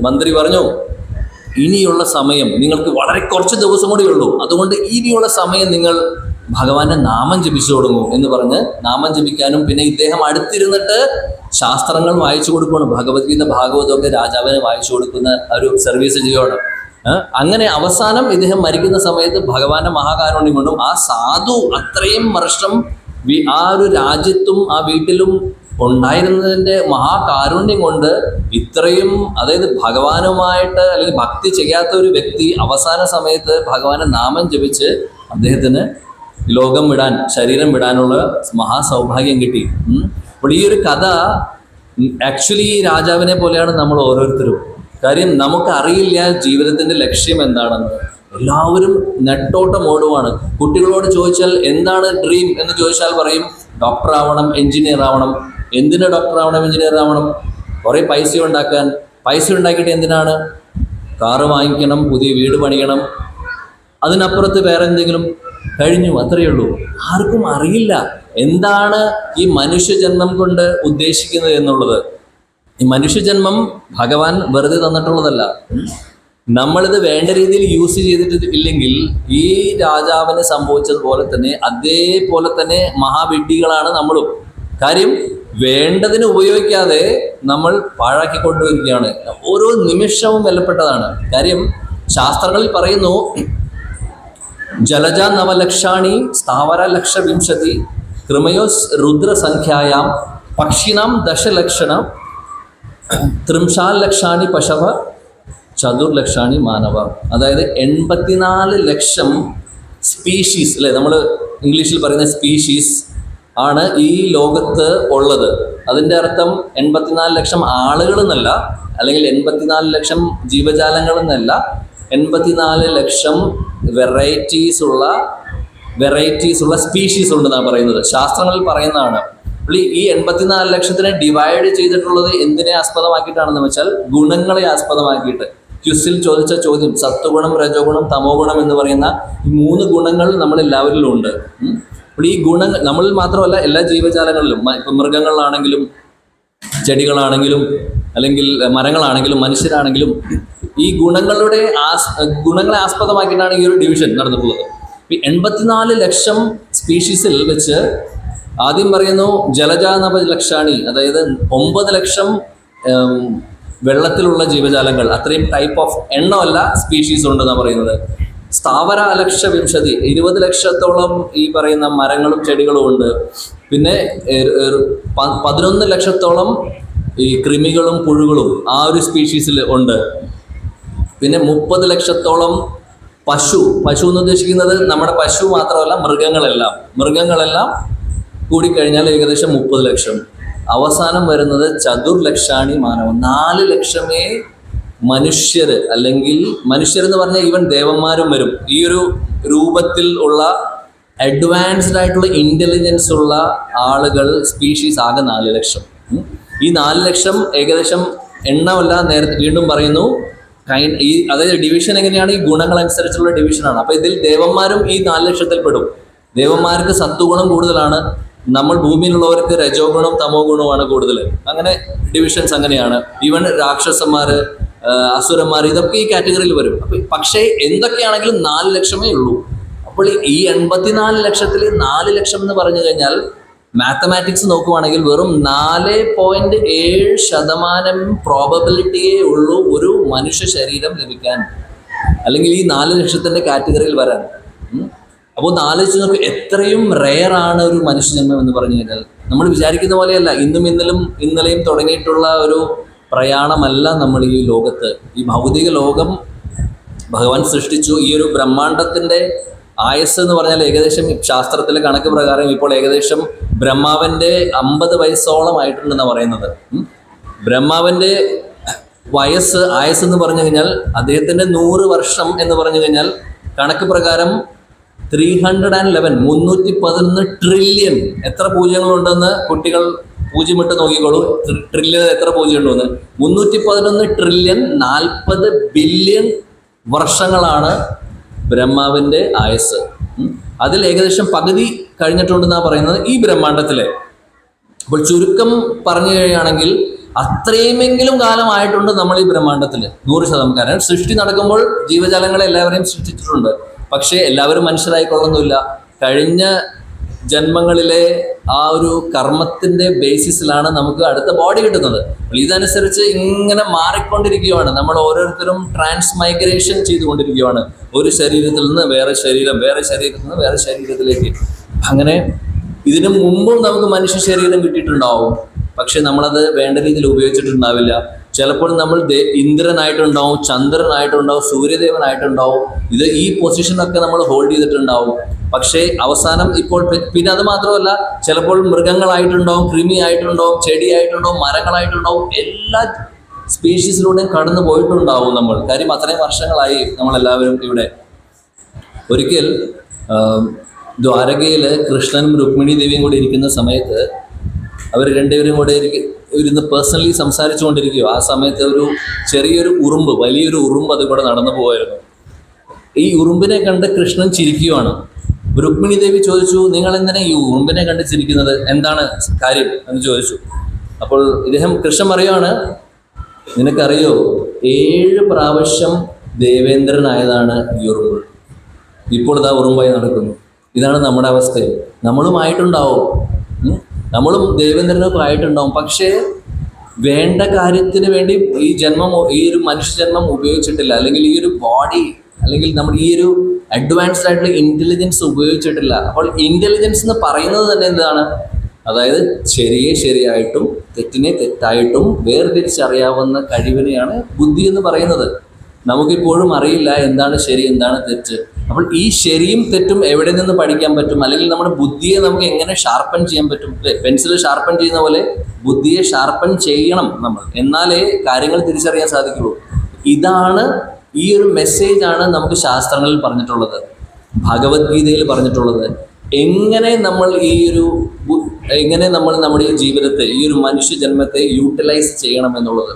മന്ത്രി പറഞ്ഞു, ഇനിയുള്ള സമയം നിങ്ങൾക്ക് വളരെ കുറച്ച് ദിവസം കൂടി ഉള്ളൂ. അതുകൊണ്ട് ഇനിയുള്ള സമയം നിങ്ങൾ ഭഗവാന്റെ നാമം ജപിച്ചു തുടങ്ങും എന്ന് പറഞ്ഞ് നാമം ജപിക്കാനും, പിന്നെ ഇദ്ദേഹം അടുത്തിരുന്നിട്ട് ശാസ്ത്രങ്ങൾ വായിച്ചു കൊടുക്കുകയാണ്. ഭഗവത്ഗീത, ഭാഗവതമൊക്കെ രാജാവിന് വായിച്ചു കൊടുക്കുന്ന ഒരു സർവീസ് ചെയ്യുകയാണ്. അങ്ങനെ അവസാനം ഇദ്ദേഹം മരിക്കുന്ന സമയത്ത് ഭഗവാന്റെ മഹാകാരുണ്യം കൊണ്ടും ആ സാധു അത്രയും വർഷം ആ ഒരു രാജ്യത്തും ആ വീട്ടിലും ഉണ്ടായിരുന്നതിൻ്റെ മഹാകാരുണ്യം കൊണ്ട് ഇത്രയും, അതായത് ഭഗവാനുമായിട്ട് അല്ലെങ്കിൽ ഭക്തി ചെയ്യാത്ത ഒരു വ്യക്തി അവസാന സമയത്ത് ഭഗവാന്റെ നാമം ജപിച്ച് അദ്ദേഹത്തിന് ലോകം വിടാൻ, ശരീരം വിടാനുള്ള മഹാസൗഭാഗ്യം കിട്ടി. അപ്പോൾ ഈ ഒരു കഥ ആക്ച്വലി ഈ രാജാവിനെ പോലെയാണ് നമ്മൾ ഓരോരുത്തരും. കാര്യം നമുക്കറിയില്ല ജീവിതത്തിൻ്റെ ലക്ഷ്യം എന്താണെന്ന്. എല്ലാവരും നെട്ടോട്ടം ഓടുവാണ്. കുട്ടികളോട് ചോദിച്ചാൽ എന്താണ് ഡ്രീം എന്ന് ചോദിച്ചാൽ പറയും ഡോക്ടർ ആവണം, എഞ്ചിനീയർ ആവണം. എന്തിനാ ഡോക്ടർ ആവണം, എഞ്ചിനീയർ ആവണം? കുറേ പൈസ ഉണ്ടാക്കാൻ. പൈസ ഉണ്ടാക്കിയിട്ട് എന്തിനാണ്? കാറ് വാങ്ങിക്കണം, പുതിയ വീട് പണിയണം, അതിനപ്പുറത്ത് വേറെ എന്തെങ്കിലും കഴിഞ്ഞു, അത്രയേ ഉള്ളൂ. ആർക്കും അറിയില്ല എന്താണ് ഈ മനുഷ്യജന്മം കൊണ്ട് ഉദ്ദേശിക്കുന്നത് എന്നുള്ളത്. ഈ മനുഷ്യജന്മം ഭഗവാൻ വെറുതെ തന്നിട്ടുള്ളതല്ല. നമ്മളിത് വേണ്ട രീതിയിൽ യൂസ് ചെയ്തിട്ട് ഇല്ലെങ്കിൽ ഈ രാജാവിന് സംഭവിച്ചതുപോലെ തന്നെ, അതേപോലെ തന്നെ മഹാവിഡ്ഢികളാണ് നമ്മളും. കാര്യം വേണ്ടതിന് ഉപയോഗിക്കാതെ നമ്മൾ പാഴാക്കിക്കൊണ്ടുവരികയാണ്. ഓരോ നിമിഷവും വിലപ്പെട്ടതാണ്. കാര്യം ശാസ്ത്രങ്ങളിൽ പറയുന്നു, ജലജ നവലക്ഷാണി സ്ഥാവര ലക്ഷ വിംശതി കൃമയോസ് രുദ്രസംഖ്യായാം പക്ഷിനാം ദശലക്ഷണം ത്രിംശാൽ ലക്ഷാണി പശവ ചതുർലക്ഷാണി മാനവ. അതായത് 84 ലക്ഷം സ്പീഷീസ്, അല്ലേ, നമ്മൾ ഇംഗ്ലീഷിൽ പറയുന്ന സ്പീഷീസ് ആണ് ഈ ലോകത്ത് ഉള്ളത്. അതിൻ്റെ അർത്ഥം 84 ലക്ഷം ആളുകൾ എന്നല്ല, അല്ലെങ്കിൽ 84 ലക്ഷം ജീവജാലങ്ങൾ എന്നല്ല, 84 ലക്ഷം വെറൈറ്റീസ് ഉള്ള സ്പീഷീസ് ഉണ്ടെന്നാണ് പറയുന്നത്. ശാസ്ത്രങ്ങളിൽ പറയുന്നതാണ്. ഈ 84 ലക്ഷത്തിനെ ഡിവൈഡ് ചെയ്തിട്ടുള്ളത് എന്തിനെ ആസ്പദമാക്കിയിട്ടാണെന്ന് വെച്ചാൽ ഗുണങ്ങളെ ആസ്പദമാക്കിയിട്ട്. ക്വിസിൽ ചോദിച്ച ചോദ്യം, സത്വഗുണം, രജോഗുണം, തമോ ഗുണം എന്ന് പറയുന്ന ഈ 3 ഗുണങ്ങൾ നമ്മളെല്ലാവരിലും ഉണ്ട്. അപ്പോൾ ഈ ഗുണങ്ങൾ നമ്മളിൽ മാത്രമല്ല, എല്ലാ ജീവജാലങ്ങളിലും, ഇപ്പം മൃഗങ്ങളാണെങ്കിലും ചെടികളാണെങ്കിലും അല്ലെങ്കിൽ മരങ്ങളാണെങ്കിലും മനുഷ്യരാണെങ്കിലും ഈ ഗുണങ്ങളെ ആസ്പദമാക്കിയിട്ടാണ് ഈ ഒരു ഡിവിഷൻ നടന്നിട്ടുള്ളത്. ഈ 84 ലക്ഷം സ്പീഷീസിൽ വെച്ച് ആദ്യം പറയുന്നു ജലജാനവ ലക്ഷാണി, അതായത് 9 ലക്ഷം വെള്ളത്തിലുള്ള ജീവജാലങ്ങൾ, അത്രയും ടൈപ്പ് ഓഫ് എണ്ണമല്ല സ്പീഷീസ് ഉണ്ടെന്നാണ് പറയുന്നത്. സ്ഥാവര ലക്ഷ വിംശതി, 20 ലക്ഷത്തോളം ഈ പറയുന്ന മരങ്ങളും ചെടികളും ഉണ്ട്. പിന്നെ 11 ലക്ഷത്തോളം ഈ കൃമികളും പുഴുകളും ആ ഒരു സ്പീഷീസിൽ ഉണ്ട്. പിന്നെ 30 ലക്ഷത്തോളം പശു എന്ന് ഉദ്ദേശിക്കുന്നത് നമ്മുടെ പശു മാത്രമല്ല, മൃഗങ്ങളെല്ലാം കൂടിക്കഴിഞ്ഞാൽ ഏകദേശം 30 ലക്ഷം. അവസാനം വരുന്നത് ചതുർലക്ഷാണി മാനവം, 4 ലക്ഷമേ മനുഷ്യർ, അല്ലെങ്കിൽ മനുഷ്യരെന്ന് പറഞ്ഞാൽ ഈവൻ ദേവന്മാരും വരും. ഈ ഒരു രൂപത്തിൽ ഉള്ള അഡ്വാൻസ്ഡ് ആയിട്ടുള്ള ഇൻ്റലിജൻസ് ഉള്ള ആളുകൾ, സ്പീഷീസ് ആകെ 4 ലക്ഷം. ഈ 4 ലക്ഷം ഏകദേശം എണ്ണമല്ല, നേരത്തെ വീണ്ടും പറയുന്നു അതായത് ഡിവിഷൻ എങ്ങനെയാണ്? ഈ ഗുണങ്ങളനുസരിച്ചുള്ള ഡിവിഷനാണ്. അപ്പോൾ ഇതിൽ ദേവന്മാരും ഈ 4 ലക്ഷത്തിൽ പെടും. ദേവന്മാർക്ക് സത്വഗുണം കൂടുതലാണ്, നമ്മൾ ഭൂമിയിലുള്ളവർക്ക് രജോ ഗുണം തമോ ഗുണവുമാണ് കൂടുതൽ. അങ്ങനെ ഡിവിഷൻസ് അങ്ങനെയാണ്. ഈവൻ രാക്ഷസന്മാർ, അസുരന്മാർ, ഇതൊക്കെ ഈ കാറ്റഗറിയിൽ വരും. പക്ഷേ എന്തൊക്കെയാണെങ്കിലും 4 ലക്ഷമേ ഉള്ളൂ. അപ്പോൾ ഈ 84 ലക്ഷത്തിൽ 4 ലക്ഷം എന്ന് പറഞ്ഞു കഴിഞ്ഞാൽ മാത്തമാറ്റിക്സ് നോക്കുവാണെങ്കിൽ വെറും 4.7% പ്രോബബിലിറ്റിയേ ഉള്ളൂ ഒരു മനുഷ്യ ശരീരം ലഭിക്കാൻ, അല്ലെങ്കിൽ ഈ 4 ലക്ഷത്തിൻ്റെ കാറ്റഗറിയിൽ വരാൻ. അപ്പോൾ ആലോചിച്ച് നോക്ക്, എത്രയും റെയർ ആണ് ഒരു മനുഷ്യജന്മം എന്ന് പറഞ്ഞു കഴിഞ്ഞാൽ. നമ്മൾ വിചാരിക്കുന്ന പോലെയല്ല, ഇന്നും ഇന്നലെയും തുടങ്ങിയിട്ടുള്ള ഒരു പ്രയാണമല്ല നമ്മൾ ഈ ലോകത്ത്. ഈ ഭൗതിക ലോകം ഭഗവാൻ സൃഷ്ടിച്ചു. ഈ ഒരു ബ്രഹ്മാണ്ടത്തിൻ്റെ ആയുസ് എന്ന് പറഞ്ഞാൽ ഏകദേശം ശാസ്ത്രത്തിലെ കണക്ക് പ്രകാരം ഇപ്പോൾ ഏകദേശം ബ്രഹ്മാവിൻ്റെ 50 വയസ്സോളം ആയിട്ടുണ്ടെന്നാണ് പറയുന്നത്. ബ്രഹ്മാവിൻ്റെ ആയുസ് എന്ന് പറഞ്ഞു കഴിഞ്ഞാൽ അദ്ദേഹത്തിൻ്റെ 100 വർഷം എന്ന് പറഞ്ഞു കഴിഞ്ഞാൽ കണക്ക് പ്രകാരം 311 ട്രില്യൺ. എത്ര പൂജ്യങ്ങളുണ്ടെന്ന് കുട്ടികൾ പൂജ്യമിട്ട് നോക്കിക്കോളൂ. ട്രില്യൺ എത്ര പൂജ്യം ഉണ്ടെന്ന്. 311 ട്രില്യൺ 40 ബില്യൺ വർഷങ്ങളാണ് ബ്രഹ്മാവിൻ്റെ ആയുസ്. അതിൽ ഏകദേശം പകുതി കഴിഞ്ഞിട്ടുണ്ടെന്നാണ് പറയുന്നത് ഈ ബ്രഹ്മാണ്ടത്തിലെ. അപ്പോൾ ചുരുക്കം പറഞ്ഞു കഴിയുകയാണെങ്കിൽ അത്രയുമെങ്കിലും കാലമായിട്ടുണ്ട് നമ്മൾ ഈ ബ്രഹ്മാണ്ടത്തിൽ 100%. കാരണം സൃഷ്ടി നടക്കുമ്പോൾ ജീവജാലങ്ങളെ എല്ലാവരെയും സൃഷ്ടിച്ചിട്ടുണ്ട്. പക്ഷേ എല്ലാവരും മനുഷ്യരായിക്കൊള്ളുന്നില്ല. കഴിഞ്ഞ ജന്മങ്ങളിലെ ആ ഒരു കർമ്മത്തിൻ്റെ ബേസിസിലാണ് നമുക്ക് അടുത്ത ബോഡി കിട്ടുന്നത്. ഇതനുസരിച്ച് ഇങ്ങനെ മാറിക്കൊണ്ടിരിക്കുകയാണ്. നമ്മൾ ഓരോരുത്തരും ട്രാൻസ്മൈഗ്രേഷൻ ചെയ്തുകൊണ്ടിരിക്കുകയാണ്. ഒരു ശരീരത്തിൽ നിന്ന് വേറെ ശരീരം, വേറെ ശരീരത്തിൽ നിന്ന് വേറെ ശരീരത്തിലേക്ക്. അങ്ങനെ ഇതിനു മുമ്പും നമുക്ക് മനുഷ്യ ശരീരം കിട്ടിയിട്ടുണ്ടാവും. പക്ഷെ നമ്മളത് വേണ്ട രീതിയിൽ ഉപയോഗിച്ചിട്ടുണ്ടാവില്ല. ചിലപ്പോൾ നമ്മൾ ഇന്ദ്രനായിട്ടുണ്ടാവും, ചന്ദ്രനായിട്ടുണ്ടാവും, സൂര്യദേവനായിട്ടുണ്ടാവും. ഈ പൊസിഷനൊക്കെ നമ്മൾ ഹോൾഡ് ചെയ്തിട്ടുണ്ടാവും. പക്ഷേ അവസാനം ഇപ്പോൾ പിന്നെ അത് മാത്രമല്ല, ചിലപ്പോൾ മൃഗങ്ങളായിട്ടുണ്ടാവും, കൃമി ആയിട്ടുണ്ടാവും, ചെടിയായിട്ടുണ്ടാവും, മരങ്ങളായിട്ടുണ്ടാവും. എല്ലാ സ്പീഷീസിലൂടെയും കടന്നു പോയിട്ടുണ്ടാവും നമ്മൾ. കാര്യം അത്രയും വർഷങ്ങളായി നമ്മളെല്ലാവരും ഇവിടെ. ഒരിക്കൽ ദ്വാരകയിൽ കൃഷ്ണനും രുക്മിണി ദേവിയും കൂടി ഇരിക്കുന്ന സമയത്ത് അവർ രണ്ടുപേരും കൂടെ ഇരുന്ന് പേഴ്സണലി സംസാരിച്ചു കൊണ്ടിരിക്കുക. ആ സമയത്ത് ഒരു ചെറിയൊരു ഉറുമ്പ്, വലിയൊരു ഉറുമ്പ് അത് കൂടെ നടന്നു പോകായിരുന്നു. ഈ ഉറുമ്പിനെ കണ്ട് കൃഷ്ണൻ ചിരിക്കുകയാണ്. രുക്മിണി ദേവി ചോദിച്ചു, നിങ്ങൾ എന്തിനാ ഈ ഉറുമ്പിനെ കണ്ട് ചിരിക്കുന്നത്, എന്താണ് കാര്യം എന്ന് ചോദിച്ചു. അപ്പോൾ കൃഷ്ണൻ പറയുകയാണ്, നിനക്കറിയോ 7 പ്രാവശ്യം ദേവേന്ദ്രനായതാണ് ഈ ഉറുമ്പ്. ഇപ്പോൾ ഇതാ ഉറുമ്പായി നടക്കുന്നു. ഇതാണ് നമ്മുടെ അവസ്ഥ. നമ്മളുമായിട്ടുണ്ടാവും, നമ്മളും ദേവേന്ദ്രനൊക്കെ ആയിട്ടുണ്ടാവും. പക്ഷേ വേണ്ട കാര്യത്തിന് വേണ്ടി ഈ ഒരു മനുഷ്യജന്മം ഉപയോഗിച്ചിട്ടില്ല, അല്ലെങ്കിൽ ഈ ഒരു ബോഡി, അല്ലെങ്കിൽ നമ്മുടെ ഈ ഒരു അഡ്വാൻസ്ഡ് ആയിട്ടുള്ള ഇൻ്റലിജൻസ് ഉപയോഗിച്ചിട്ടില്ല. അപ്പോൾ ഇൻ്റലിജൻസ് എന്ന് പറയുന്നത് തന്നെ എന്താണ്? അതായത് ശരിയെ ശരിയായിട്ടും തെറ്റിനെ തെറ്റായിട്ടും വേർതിരിച്ചറിയാവുന്ന കഴിവിനെയാണ് ബുദ്ധി എന്ന് പറയുന്നത്. നമുക്കിപ്പോഴും അറിയില്ല എന്താണ് ശരി, എന്താണ് തെറ്റ്. അപ്പോൾ ഈ ശരിയും തെറ്റും എവിടെ നിന്ന് പഠിക്കാൻ പറ്റും, അല്ലെങ്കിൽ നമ്മുടെ ബുദ്ധിയെ നമുക്ക് എങ്ങനെ ഷാർപ്പൻ ചെയ്യാൻ പറ്റും? പെൻസിൽ ഷാർപ്പൻ ചെയ്യുന്ന പോലെ ബുദ്ധിയെ ഷാർപ്പൻ ചെയ്യണം നമ്മൾ, എന്നാലേ കാര്യങ്ങൾ തിരിച്ചറിയാൻ സാധിക്കുള്ളൂ. ഇതാണ്, ഈ ഒരു മെസ്സേജാണ് നമുക്ക് ശാസ്ത്രങ്ങളിൽ പറഞ്ഞിട്ടുള്ളത്, ഭഗവത്ഗീതയിൽ പറഞ്ഞിട്ടുള്ളത്. എങ്ങനെ നമ്മൾ നമ്മുടെ ഈ ജീവിതത്തെ, ഈ ഒരു മനുഷ്യജന്മത്തെ യൂട്ടിലൈസ് ചെയ്യണം എന്നുള്ളത്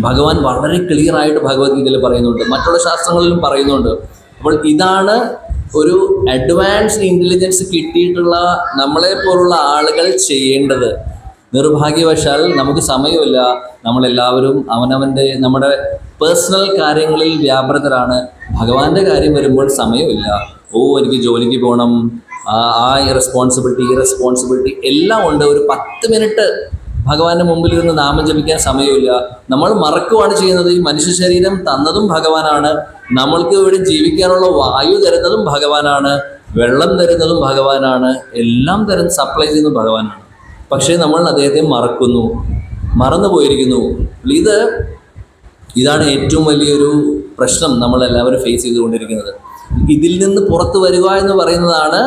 ഭഗവാൻ വളരെ ക്ലിയർ ആയിട്ട് ഭഗവത്ഗീതയിൽ പറയുന്നുണ്ട്, മറ്റുള്ള ശാസ്ത്രങ്ങളിലും പറയുന്നുണ്ട്. അപ്പോൾ ഇതാണ് ഒരു അഡ്വാൻസ്ഡ് ഇൻ്റലിജൻസ് കിട്ടിയിട്ടുള്ള നമ്മളെ പോലുള്ള ആളുകൾ ചെയ്യേണ്ടത്. നിർഭാഗ്യവശാൽ നമുക്ക് സമയമില്ല. നമ്മളെല്ലാവരും നമ്മുടെ പേഴ്സണൽ കാര്യങ്ങളിൽ വ്യാപൃതരാണ്. ഭഗവാന്റെ കാര്യം വരുമ്പോൾ സമയമില്ല. എനിക്ക് ജോലിക്ക് പോകണം, ഈ റെസ്പോൺസിബിലിറ്റി എല്ലാം ഉണ്ട്. ഒരു 10 മിനിറ്റ് ഭഗവാന്റെ മുമ്പിൽ ഇരുന്ന് നാമം ജപിക്കാൻ സമയമില്ല. നമ്മൾ മറക്കുകയാണ് ചെയ്യുന്നത്. ഈ മനുഷ്യ ശരീരം തന്നതും ഭഗവാനാണ്, നമ്മൾക്ക് ഇവിടെ ജീവിക്കാനുള്ള വായു തരുന്നതും ഭഗവാനാണ്, വെള്ളം തരുന്നതും ഭഗവാനാണ്, എല്ലാം സപ്ലൈ ചെയ്യുന്നതും ഭഗവാനാണ്. പക്ഷേ നമ്മൾ അദ്ദേഹത്തെ മറന്നു പോയിരിക്കുന്നു. ഇതാണ് ഏറ്റവും വലിയൊരു പ്രശ്നം നമ്മളെല്ലാവരും ഫേസ് ചെയ്തുകൊണ്ടിരിക്കുന്നത്. ഇതിൽ നിന്ന് പുറത്തു വരിക എന്ന് പറയുന്നതാണ്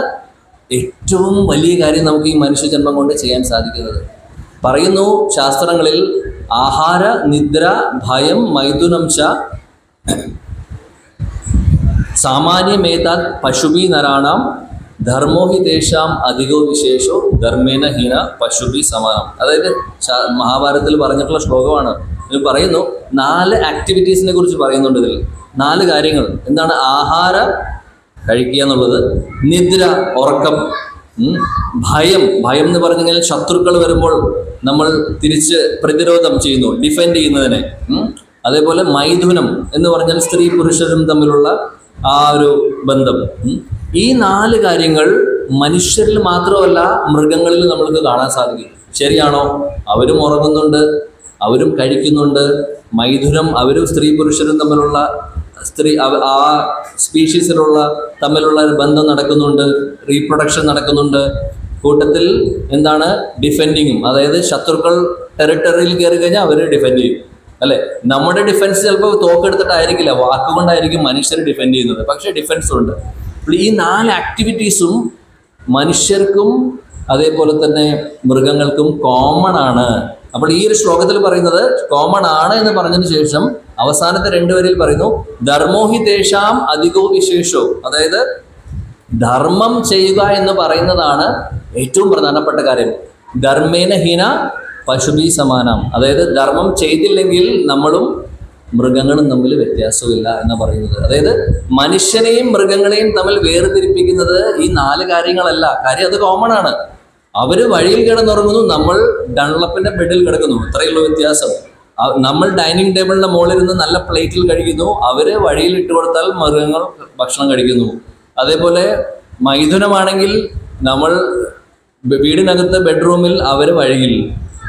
ഏറ്റവും വലിയ കാര്യം നമുക്ക് ഈ മനുഷ്യജന്മം കൊണ്ട് ചെയ്യാൻ സാധിക്കുന്നത്. പറയുന്നു ശാസ്ത്രങ്ങളിൽ, ആഹാര നിദ്ര ഭയം മൈഥുനം ച സാമാന്യമേതാത് പശുഭി നരാണാം ധർമ്മോഹി തേഷാം അധികോ വിശേഷോ ധർമ്മേന ഹീന പശുഭി സമാനം. അതായത് മഹാഭാരതത്തിൽ പറഞ്ഞിട്ടുള്ള ശ്ലോകമാണ്. ഇതിൽ പറയുന്നു 4 ആക്ടിവിറ്റീസിനെ കുറിച്ച് പറയുന്നുണ്ട്. ഇതിൽ 4 കാര്യങ്ങൾ. എന്താണ്? ആഹാര, കഴിക്കുക എന്നുള്ളത്; നിദ്ര, ഉറക്കം; ഭയം എന്ന് പറഞ്ഞു കഴിഞ്ഞാൽ ശത്രുക്കൾ വരുമ്പോൾ നമ്മൾ തിരിച്ച് പ്രതിരോധം ചെയ്യുന്നു, ഡിഫെൻഡ് ചെയ്യുന്നതിനെ. അതേപോലെ മൈഥുനം എന്ന് പറഞ്ഞാൽ സ്ത്രീ പുരുഷരും തമ്മിലുള്ള ആ ഒരു ബന്ധം. ഈ 4 കാര്യങ്ങൾ മനുഷ്യരിൽ മാത്രമല്ല മൃഗങ്ങളിൽ നമ്മൾക്ക് കാണാൻ സാധിക്കും. ശരിയാണോ? അവരും ഉറങ്ങുന്നുണ്ട്, അവരും കഴിക്കുന്നുണ്ട്, മൈഥുനം അവരും സ്ത്രീ പുരുഷരും തമ്മിലുള്ള ആ സ്പീഷീസിലുള്ള തമ്മിലുള്ള ബന്ധം നടക്കുന്നുണ്ട്, റീപ്രൊഡക്ഷൻ നടക്കുന്നുണ്ട്. കൂട്ടത്തിൽ എന്താണ് ഡിഫെൻഡിങ്ങും, അതായത് ശത്രുക്കൾ ടെറിട്ടറിയിൽ കയറി കഴിഞ്ഞാൽ അവർ ഡിഫെൻഡ് ചെയ്യും, അല്ലെ? നമ്മുടെ ഡിഫൻസ് ചിലപ്പോൾ തോക്കെടുത്തിട്ടായിരിക്കില്ല, വാക്കുകൊണ്ടായിരിക്കും മനുഷ്യർ ഡിഫെൻഡ് ചെയ്യുന്നത്, പക്ഷേ ഡിഫൻസ് ഉണ്ട്. ഈ 4 ആക്ടിവിറ്റീസും മനുഷ്യർക്കും അതേപോലെ തന്നെ മൃഗങ്ങൾക്കും കോമൺ ആണ്. അപ്പോൾ ഈ ഒരു ശ്ലോകത്തിൽ പറയുന്നത് കോമൺ ആണ് എന്ന് പറഞ്ഞതിന് ശേഷം അവസാനത്തെ 2 വരിയിൽ പറയുന്നു ധർമ്മോഹി തേഷാം അധികോ വിശേഷോ, അതായത് ധർമ്മം ചെയ്യുക എന്ന് പറയുന്നതാണ് ഏറ്റവും പ്രധാനപ്പെട്ട കാര്യം. ധർമ്മേന ഹീന പശുഭി സമാനം, അതായത് ധർമ്മം ചെയ്തില്ലെങ്കിൽ നമ്മളും മൃഗങ്ങളും തമ്മിൽ വ്യത്യാസമില്ല എന്ന് പറയുന്നത്. അതായത് മനുഷ്യനെയും മൃഗങ്ങളെയും തമ്മിൽ വേർതിരിപ്പിക്കുന്നത് ഈ 4 കാര്യങ്ങളല്ല. കാര്യം അത് കോമൺ ആണ്. അവര് വഴിയിൽ കിടന്നുറങ്ങുന്നു, നമ്മൾ ഡൺലപ്പിന്റെ ബെഡിൽ കിടക്കുന്നു, അത്രയുള്ള വ്യത്യാസം. നമ്മൾ ഡൈനിങ് ടേബിളിന്റെ മുകളിൽ ഇരുന്ന് നല്ല പ്ലേറ്റിൽ കഴിക്കുന്നു, അവര് വഴിയിൽ ഇട്ട് കൊടുത്താൽ മൃഗങ്ങൾ ഭക്ഷണം കഴിക്കുന്നു. അതേപോലെ മൈഥുനമാണെങ്കിൽ നമ്മൾ വീടിനകത്ത് ബെഡ്റൂമിൽ, അവര് വഴിയിൽ.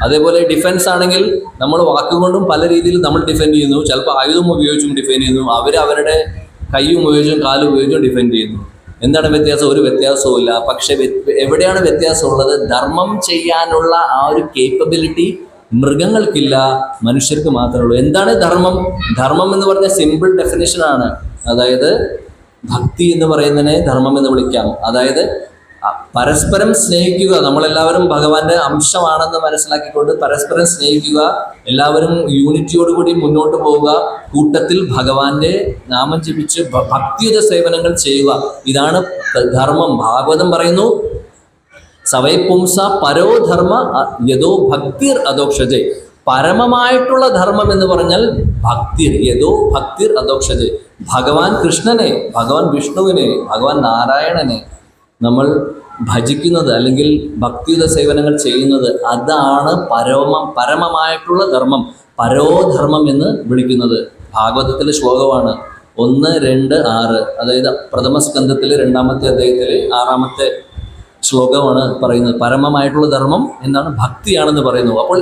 അതേപോലെ ഡിഫൻസ് ആണെങ്കിൽ നമ്മൾ വാക്കുകൊണ്ടും പല രീതിയിൽ നമ്മൾ ഡിഫെൻഡ് ചെയ്യുന്നു, ചിലപ്പോൾ ആയുധം ഉപയോഗിച്ചും ഡിഫെൻഡ് ചെയ്യുന്നു, അവർ അവരുടെ കൈയും ഉപയോഗിച്ചും കാലും ഉപയോഗിച്ചും ഡിഫെൻഡ് ചെയ്യുന്നു. എന്താണ് വ്യത്യാസം? ഒരു വ്യത്യാസവും ഇല്ല. പക്ഷെ എവിടെയാണ് വ്യത്യാസമുള്ളത്? ധർമ്മം ചെയ്യാനുള്ള ആ ഒരു കേപ്പബിലിറ്റി മൃഗങ്ങൾക്കില്ല, മനുഷ്യർക്ക് മാത്രമേ ഉള്ളൂ. എന്താണ് ധർമ്മം? ധർമ്മം എന്ന് പറഞ്ഞ സിമ്പിൾ ഡെഫിനിഷനാണ്. അതായത് ഭക്തി എന്ന് പറയുന്നതിനെ ധർമ്മം എന്ന് വിളിക്കാം. അതായത് പരസ്പരം സ്നേഹിക്കുക, നമ്മളെല്ലാവരും ഭഗവാന്റെ അംശമാണെന്ന് മനസ്സിലാക്കിക്കൊണ്ട് പരസ്പരം സ്നേഹിക്കുക, എല്ലാവരും യൂണിറ്റിയോടുകൂടി മുന്നോട്ട് പോവുക, കൂട്ടത്തിൽ ഭഗവാന്റെ നാമം ജപിച്ച് ഭക്തിയുത സേവനങ്ങൾ ചെയ്യുക. ഇതാണ് ധർമ്മം. ഭാഗവതം പറയുന്നു സവൈ പുംസ പരോ ധർമ്മ യഥോ ഭക്തിർ അധോക്ഷജേ. പരമമായിട്ടുള്ള ധർമ്മം എന്ന് പറഞ്ഞാൽ ഭക്തിർ, യഥോ ഭക്തിർ അധോക്ഷജേ. ഭഗവാൻ കൃഷ്ണനെ, ഭഗവാൻ വിഷ്ണുവിനെ, ഭഗവാൻ നാരായണനെ നമ്മൾ ഭജിക്കുന്നത് അല്ലെങ്കിൽ ഭക്തിയുത സേവനങ്ങൾ ചെയ്യുന്നത്, അതാണ് പരമമായിട്ടുള്ള ധർമ്മം, പരോധർമ്മം എന്ന് വിളിക്കുന്നത്. ഭാഗവതത്തിലെ ശ്ലോകമാണ് 1, 2, 6. അതായത് പ്രഥമ സ്കന്ധത്തിലെ 2-ാമത്തെ അധ്യായത്തിലെ 6-ാമത്തെ ശ്ലോകമാണ് പറയുന്നത്. പരമമായിട്ടുള്ള ധർമ്മം എന്താണ്? ഭക്തിയാണെന്ന് പറയുന്നു. അപ്പോൾ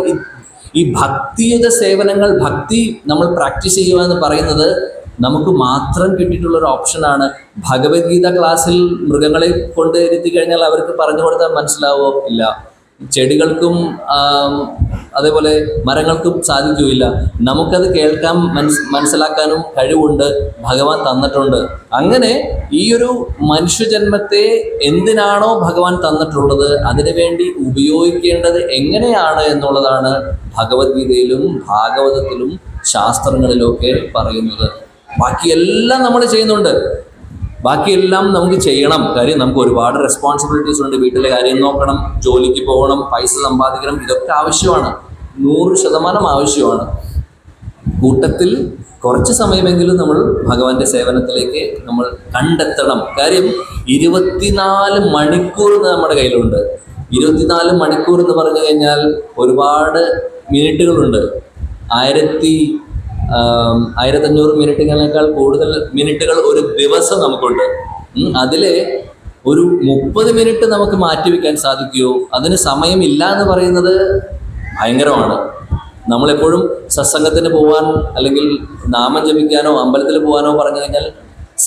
ഈ ഭക്തിയുത സേവനങ്ങൾ, ഭക്തി നമ്മൾ പ്രാക്ടീസ് ചെയ്യുക എന്ന് പറയുന്നത് നമുക്ക് മാത്രം കിട്ടിയിട്ടുള്ള ഒരു ഓപ്ഷനാണ്. ഭഗവത്ഗീത ക്ലാസ്സിൽ മൃഗങ്ങളെ കൊണ്ട് ഇരുത്തി കഴിഞ്ഞാൽ അവർക്ക് പറഞ്ഞു കൊടുത്താൽ മനസ്സിലാവോ? ഇല്ല. ചെടികൾക്കും അതേപോലെ മരങ്ങൾക്കും സാധിക്കുകയില്ല. നമുക്കത് കേൾക്കാൻ മനസ്സിലാക്കാനും കഴിവുണ്ട്, ഭഗവാൻ തന്നിട്ടുണ്ട്. അങ്ങനെ ഈ ഒരു മനുഷ്യജന്മത്തെ എന്തിനാണോ ഭഗവാൻ തന്നിട്ടുള്ളത് അതിനുവേണ്ടി ഉപയോഗിക്കേണ്ടത് എങ്ങനെയാണ് എന്നുള്ളതാണ് ഭഗവത്ഗീതയിലും ഭാഗവതത്തിലും ശാസ്ത്രങ്ങളിലൊക്കെ പറയുന്നത്. ബാക്കിയെല്ലാം നമ്മൾ ചെയ്യുന്നുണ്ട്, ബാക്കിയെല്ലാം നമുക്ക് ചെയ്യണം. കാര്യം നമുക്ക് ഒരുപാട് റെസ്പോൺസിബിലിറ്റീസ് ഉണ്ട്. വീട്ടിലെ കാര്യം നോക്കണം, ജോലിക്ക് പോകണം, പൈസ സമ്പാദിക്കണം, ഇതൊക്കെ ആവശ്യമാണ്, 100% ആവശ്യമാണ്. കൂട്ടത്തിൽ കുറച്ച് സമയമെങ്കിലും നമ്മൾ ഭഗവാന്റെ സേവനത്തിലേക്ക് നമ്മൾ കണ്ടെത്തണം. കാര്യം 24 മണിക്കൂർ നമ്മുടെ കയ്യിലുണ്ട്. 24 മണിക്കൂർ എന്ന് പറഞ്ഞു കഴിഞ്ഞാൽ ഒരുപാട് മിനിറ്റുകളുണ്ട്. 1500 മിനിറ്റുകളേക്കാൾ കൂടുതൽ മിനിറ്റുകൾ ഒരു ദിവസം നമുക്കുണ്ട്. അതിലെ ഒരു 30 മിനിറ്റ് നമുക്ക് മാറ്റിവെക്കാൻ സാധിക്കുമോ? അതിന് സമയമില്ല എന്ന് പറയുന്നത് ഭയങ്കരമാണ്. നമ്മളെപ്പോഴും സത്സംഗത്തിന് പോകാൻ അല്ലെങ്കിൽ നാമം ജപിക്കാനോ അമ്പലത്തിൽ പോകാനോ പറഞ്ഞു കഴിഞ്ഞാൽ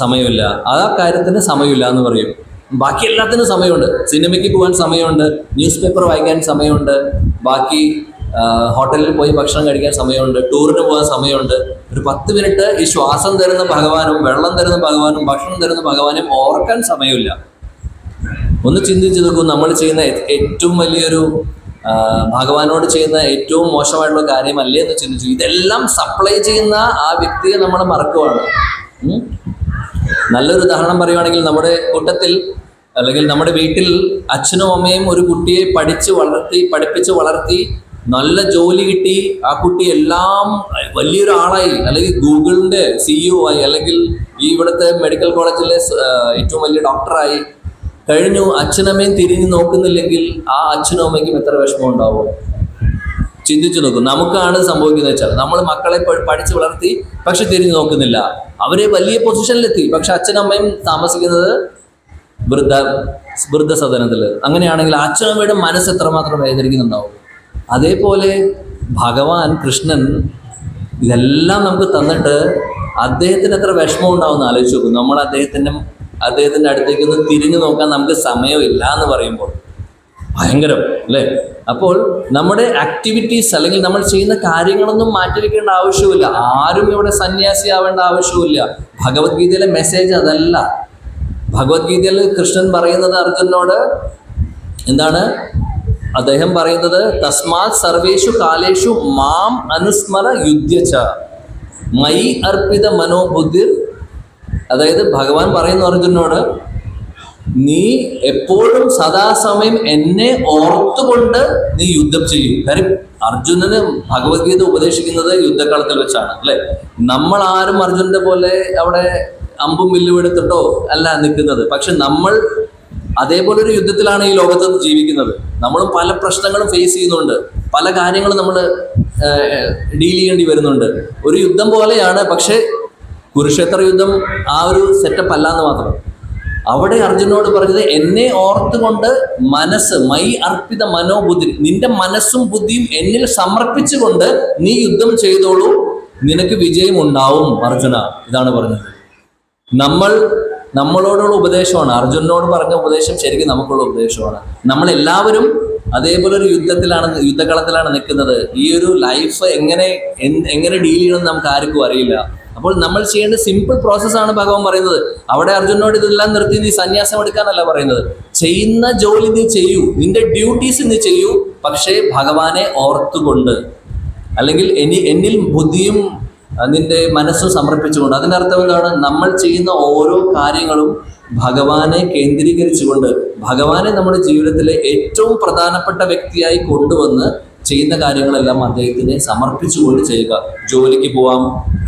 സമയമില്ല, ആ കാര്യത്തിന് സമയമില്ല എന്ന് പറയും. ബാക്കി എല്ലാത്തിനും സമയമുണ്ട്. സിനിമയ്ക്ക് പോകാൻ സമയമുണ്ട്, ന്യൂസ് പേപ്പർ വായിക്കാൻ സമയമുണ്ട്, ബാക്കി ഹോട്ടലിൽ പോയി ഭക്ഷണം കഴിക്കാൻ സമയമുണ്ട്, ടൂറിന് പോകാൻ സമയമുണ്ട്. ഒരു 10 മിനിറ്റ് ഈ ശ്വാസം തരുന്ന ഭഗവാനും വെള്ളം തരുന്ന ഭഗവാനും ഭക്ഷണം തരുന്ന ഭഗവാനും ഓർക്കാൻ സമയമില്ല. ഒന്ന് ചിന്തിച്ച് നോക്കൂ, നമ്മൾ ചെയ്യുന്ന ഏറ്റവും വലിയൊരു ഭഗവാനോട് ചെയ്യുന്ന ഏറ്റവും മോശമായിട്ടുള്ള കാര്യമല്ലേ എന്ന് ചിന്തിച്ചു. ഇതെല്ലാം സപ്ലൈ ചെയ്യുന്ന ആ വ്യക്തിയെ നമ്മൾ മറക്കുവാണ്. നല്ലൊരു ഉദാഹരണം പറയുവാണെങ്കിൽ, നമ്മുടെ കൂട്ടത്തിൽ അല്ലെങ്കിൽ നമ്മുടെ വീട്ടിൽ അച്ഛനും അമ്മയും ഒരു കുട്ടിയെ പഠിപ്പിച്ച് വളർത്തി നല്ല ജോലി കിട്ടി, ആ കുട്ടി എല്ലാം വലിയൊരാളായി, അല്ലെങ്കിൽ ഗൂഗിളിന്റെ CEO ആയി, അല്ലെങ്കിൽ ഈ ഇവിടുത്തെ മെഡിക്കൽ കോളേജിലെ ഏറ്റവും വലിയ ഡോക്ടറായി കഴിഞ്ഞു. അച്ഛനമ്മയും തിരിഞ്ഞു നോക്കുന്നില്ലെങ്കിൽ ആ അച്ഛനും അമ്മയ്ക്കും എത്ര വിഷമം ഉണ്ടാവും? ചിന്തിച്ചു നോക്കും. നമുക്കാണ് സംഭവിക്കുന്നത് വെച്ചാൽ, നമ്മൾ മക്കളെ പഠിച്ച് വളർത്തി, പക്ഷെ തിരിഞ്ഞു നോക്കുന്നില്ല. അവരെ വലിയ പൊസിഷനിലെത്തി, പക്ഷെ അച്ഛനമ്മയും താമസിക്കുന്നത് വൃദ്ധസദനത്തിൽ. അങ്ങനെയാണെങ്കിൽ അച്ഛനമ്മയുടെ മനസ്സ് എത്രമാത്രം വേദനിക്കുന്നുണ്ടാവും. അതേപോലെ ഭഗവാൻ കൃഷ്ണൻ ഇതെല്ലാം നമുക്ക് തന്നിട്ട് അദ്ദേഹത്തിന് എത്ര വിഷമം ഉണ്ടാവുമെന്ന് ആലോചിച്ച് നോക്കും. നമ്മൾ അദ്ദേഹത്തിൻ്റെ അടുത്തേക്കൊന്ന് തിരിഞ്ഞു നോക്കാൻ നമുക്ക് സമയമില്ല എന്ന് പറയുമ്പോൾ ഭയങ്കരം അല്ലേ? അപ്പോൾ നമ്മുടെ ആക്ടിവിറ്റീസ് അല്ലെങ്കിൽ നമ്മൾ ചെയ്യുന്ന കാര്യങ്ങളൊന്നും മാറ്റിവെക്കേണ്ട ആവശ്യമില്ല. ആരും ഇവിടെ സന്യാസി ആവേണ്ട ആവശ്യമില്ല. ഭഗവത്ഗീതയിലെ മെസ്സേജ് അതല്ല. ഭഗവത്ഗീതയിൽ കൃഷ്ണൻ പറയുന്നത് അർജുനനോട് എന്താണ്? അദ്ദേഹം പറയുന്നത് തസ്മാത് സർവേഷു കാലേഷു മാം അനുസ്മര യുദ്ധ്യച മയി അർപ്പിത മനോബുദ്ധിർ. അതായത് ഭഗവാൻ പറയുന്നു അർജുനനോട്, നീ എപ്പോഴും സദാസമയം എന്നെ ഓർത്തുകൊണ്ട് നീ യുദ്ധം ചെയ്യും. കാര്യം അർജുനന് ഭഗവത്ഗീത ഉപദേശിക്കുന്നത് യുദ്ധക്കളത്തിൽ വെച്ചാണ് അല്ലെ? നമ്മൾ ആരും അർജുനന്റെ പോലെ അവിടെ അമ്പും വില്ലും എടുത്തിട്ടോ അല്ല നിൽക്കുന്നത്. പക്ഷെ നമ്മൾ അതേപോലെ ഒരു യുദ്ധത്തിലാണ് ഈ ലോകത്ത് ജീവിക്കുന്നത്. നമ്മളും പല പ്രശ്നങ്ങളും ഫേസ് ചെയ്യുന്നുണ്ട്, പല കാര്യങ്ങളും നമ്മൾ ഡീൽ ചെയ്യേണ്ടി വരുന്നുണ്ട്. ഒരു യുദ്ധം പോലെയാണ്. പക്ഷെ കുരുക്ഷേത്ര യുദ്ധം ആ ഒരു സെറ്റപ്പ് അല്ല എന്ന് മാത്രം. അവിടെ അർജുനോട് പറഞ്ഞത് എന്നെ ഓർത്തുകൊണ്ട് മനസ്സ് മൈ അർപ്പിത മനോബുദ്ധി, നിന്റെ മനസ്സും ബുദ്ധിയും എന്നിൽ സമർപ്പിച്ചുകൊണ്ട് നീ യുദ്ധം ചെയ്തോളൂ, നിനക്ക് വിജയം ഉണ്ടാവും അർജുന. ഇതാണ് പറഞ്ഞത്. നമ്മളോടുള്ള ഉപദേശമാണ്. അർജുനനോട് പറഞ്ഞ ഉപദേശം ശരിക്കും നമുക്കുള്ള ഉപദേശമാണ്. നമ്മളെല്ലാവരും അതേപോലെ ഒരു യുദ്ധക്കളത്തിലാണ് നിൽക്കുന്നത്. ഈ ഒരു ലൈഫ് എങ്ങനെ ഡീൽ ചെയ്യണമെന്ന് നമുക്ക് ആർക്കും അറിയില്ല. അപ്പോൾ നമ്മൾ ചെയ്യേണ്ട സിമ്പിൾ പ്രോസസ്സാണ് ഭഗവാൻ പറയുന്നത്. അവിടെ അർജുനനോട് ഇതെല്ലാം നിർത്തി നീ സന്യാസം എടുക്കാനല്ല പറയുന്നത്. ചെയ്യുന്ന ജോലി നീ ചെയ്യൂ, നിന്റെ ഡ്യൂട്ടീസ് നീ ചെയ്യൂ, പക്ഷേ ഭഗവാനെ ഓർത്തുകൊണ്ട്, അല്ലെങ്കിൽ എന്നിൽ ബുദ്ധിയും നിന്റെ മനസ്സും സമർപ്പിച്ചുകൊണ്ട്. അതിൻ്റെ അർത്ഥം എന്താണ്? നമ്മൾ ചെയ്യുന്ന ഓരോ കാര്യങ്ങളും ഭഗവാനെ കേന്ദ്രീകരിച്ചുകൊണ്ട്, ഭഗവാനെ നമ്മുടെ ജീവിതത്തിലെ ഏറ്റവും പ്രധാനപ്പെട്ട വ്യക്തിയായി കൊണ്ടുവന്ന് ചെയ്യുന്ന കാര്യങ്ങളെല്ലാം അദ്ദേഹത്തിനെ സമർപ്പിച്ചുകൊണ്ട് ചെയ്യുക. ജോലിക്ക് പോവാം,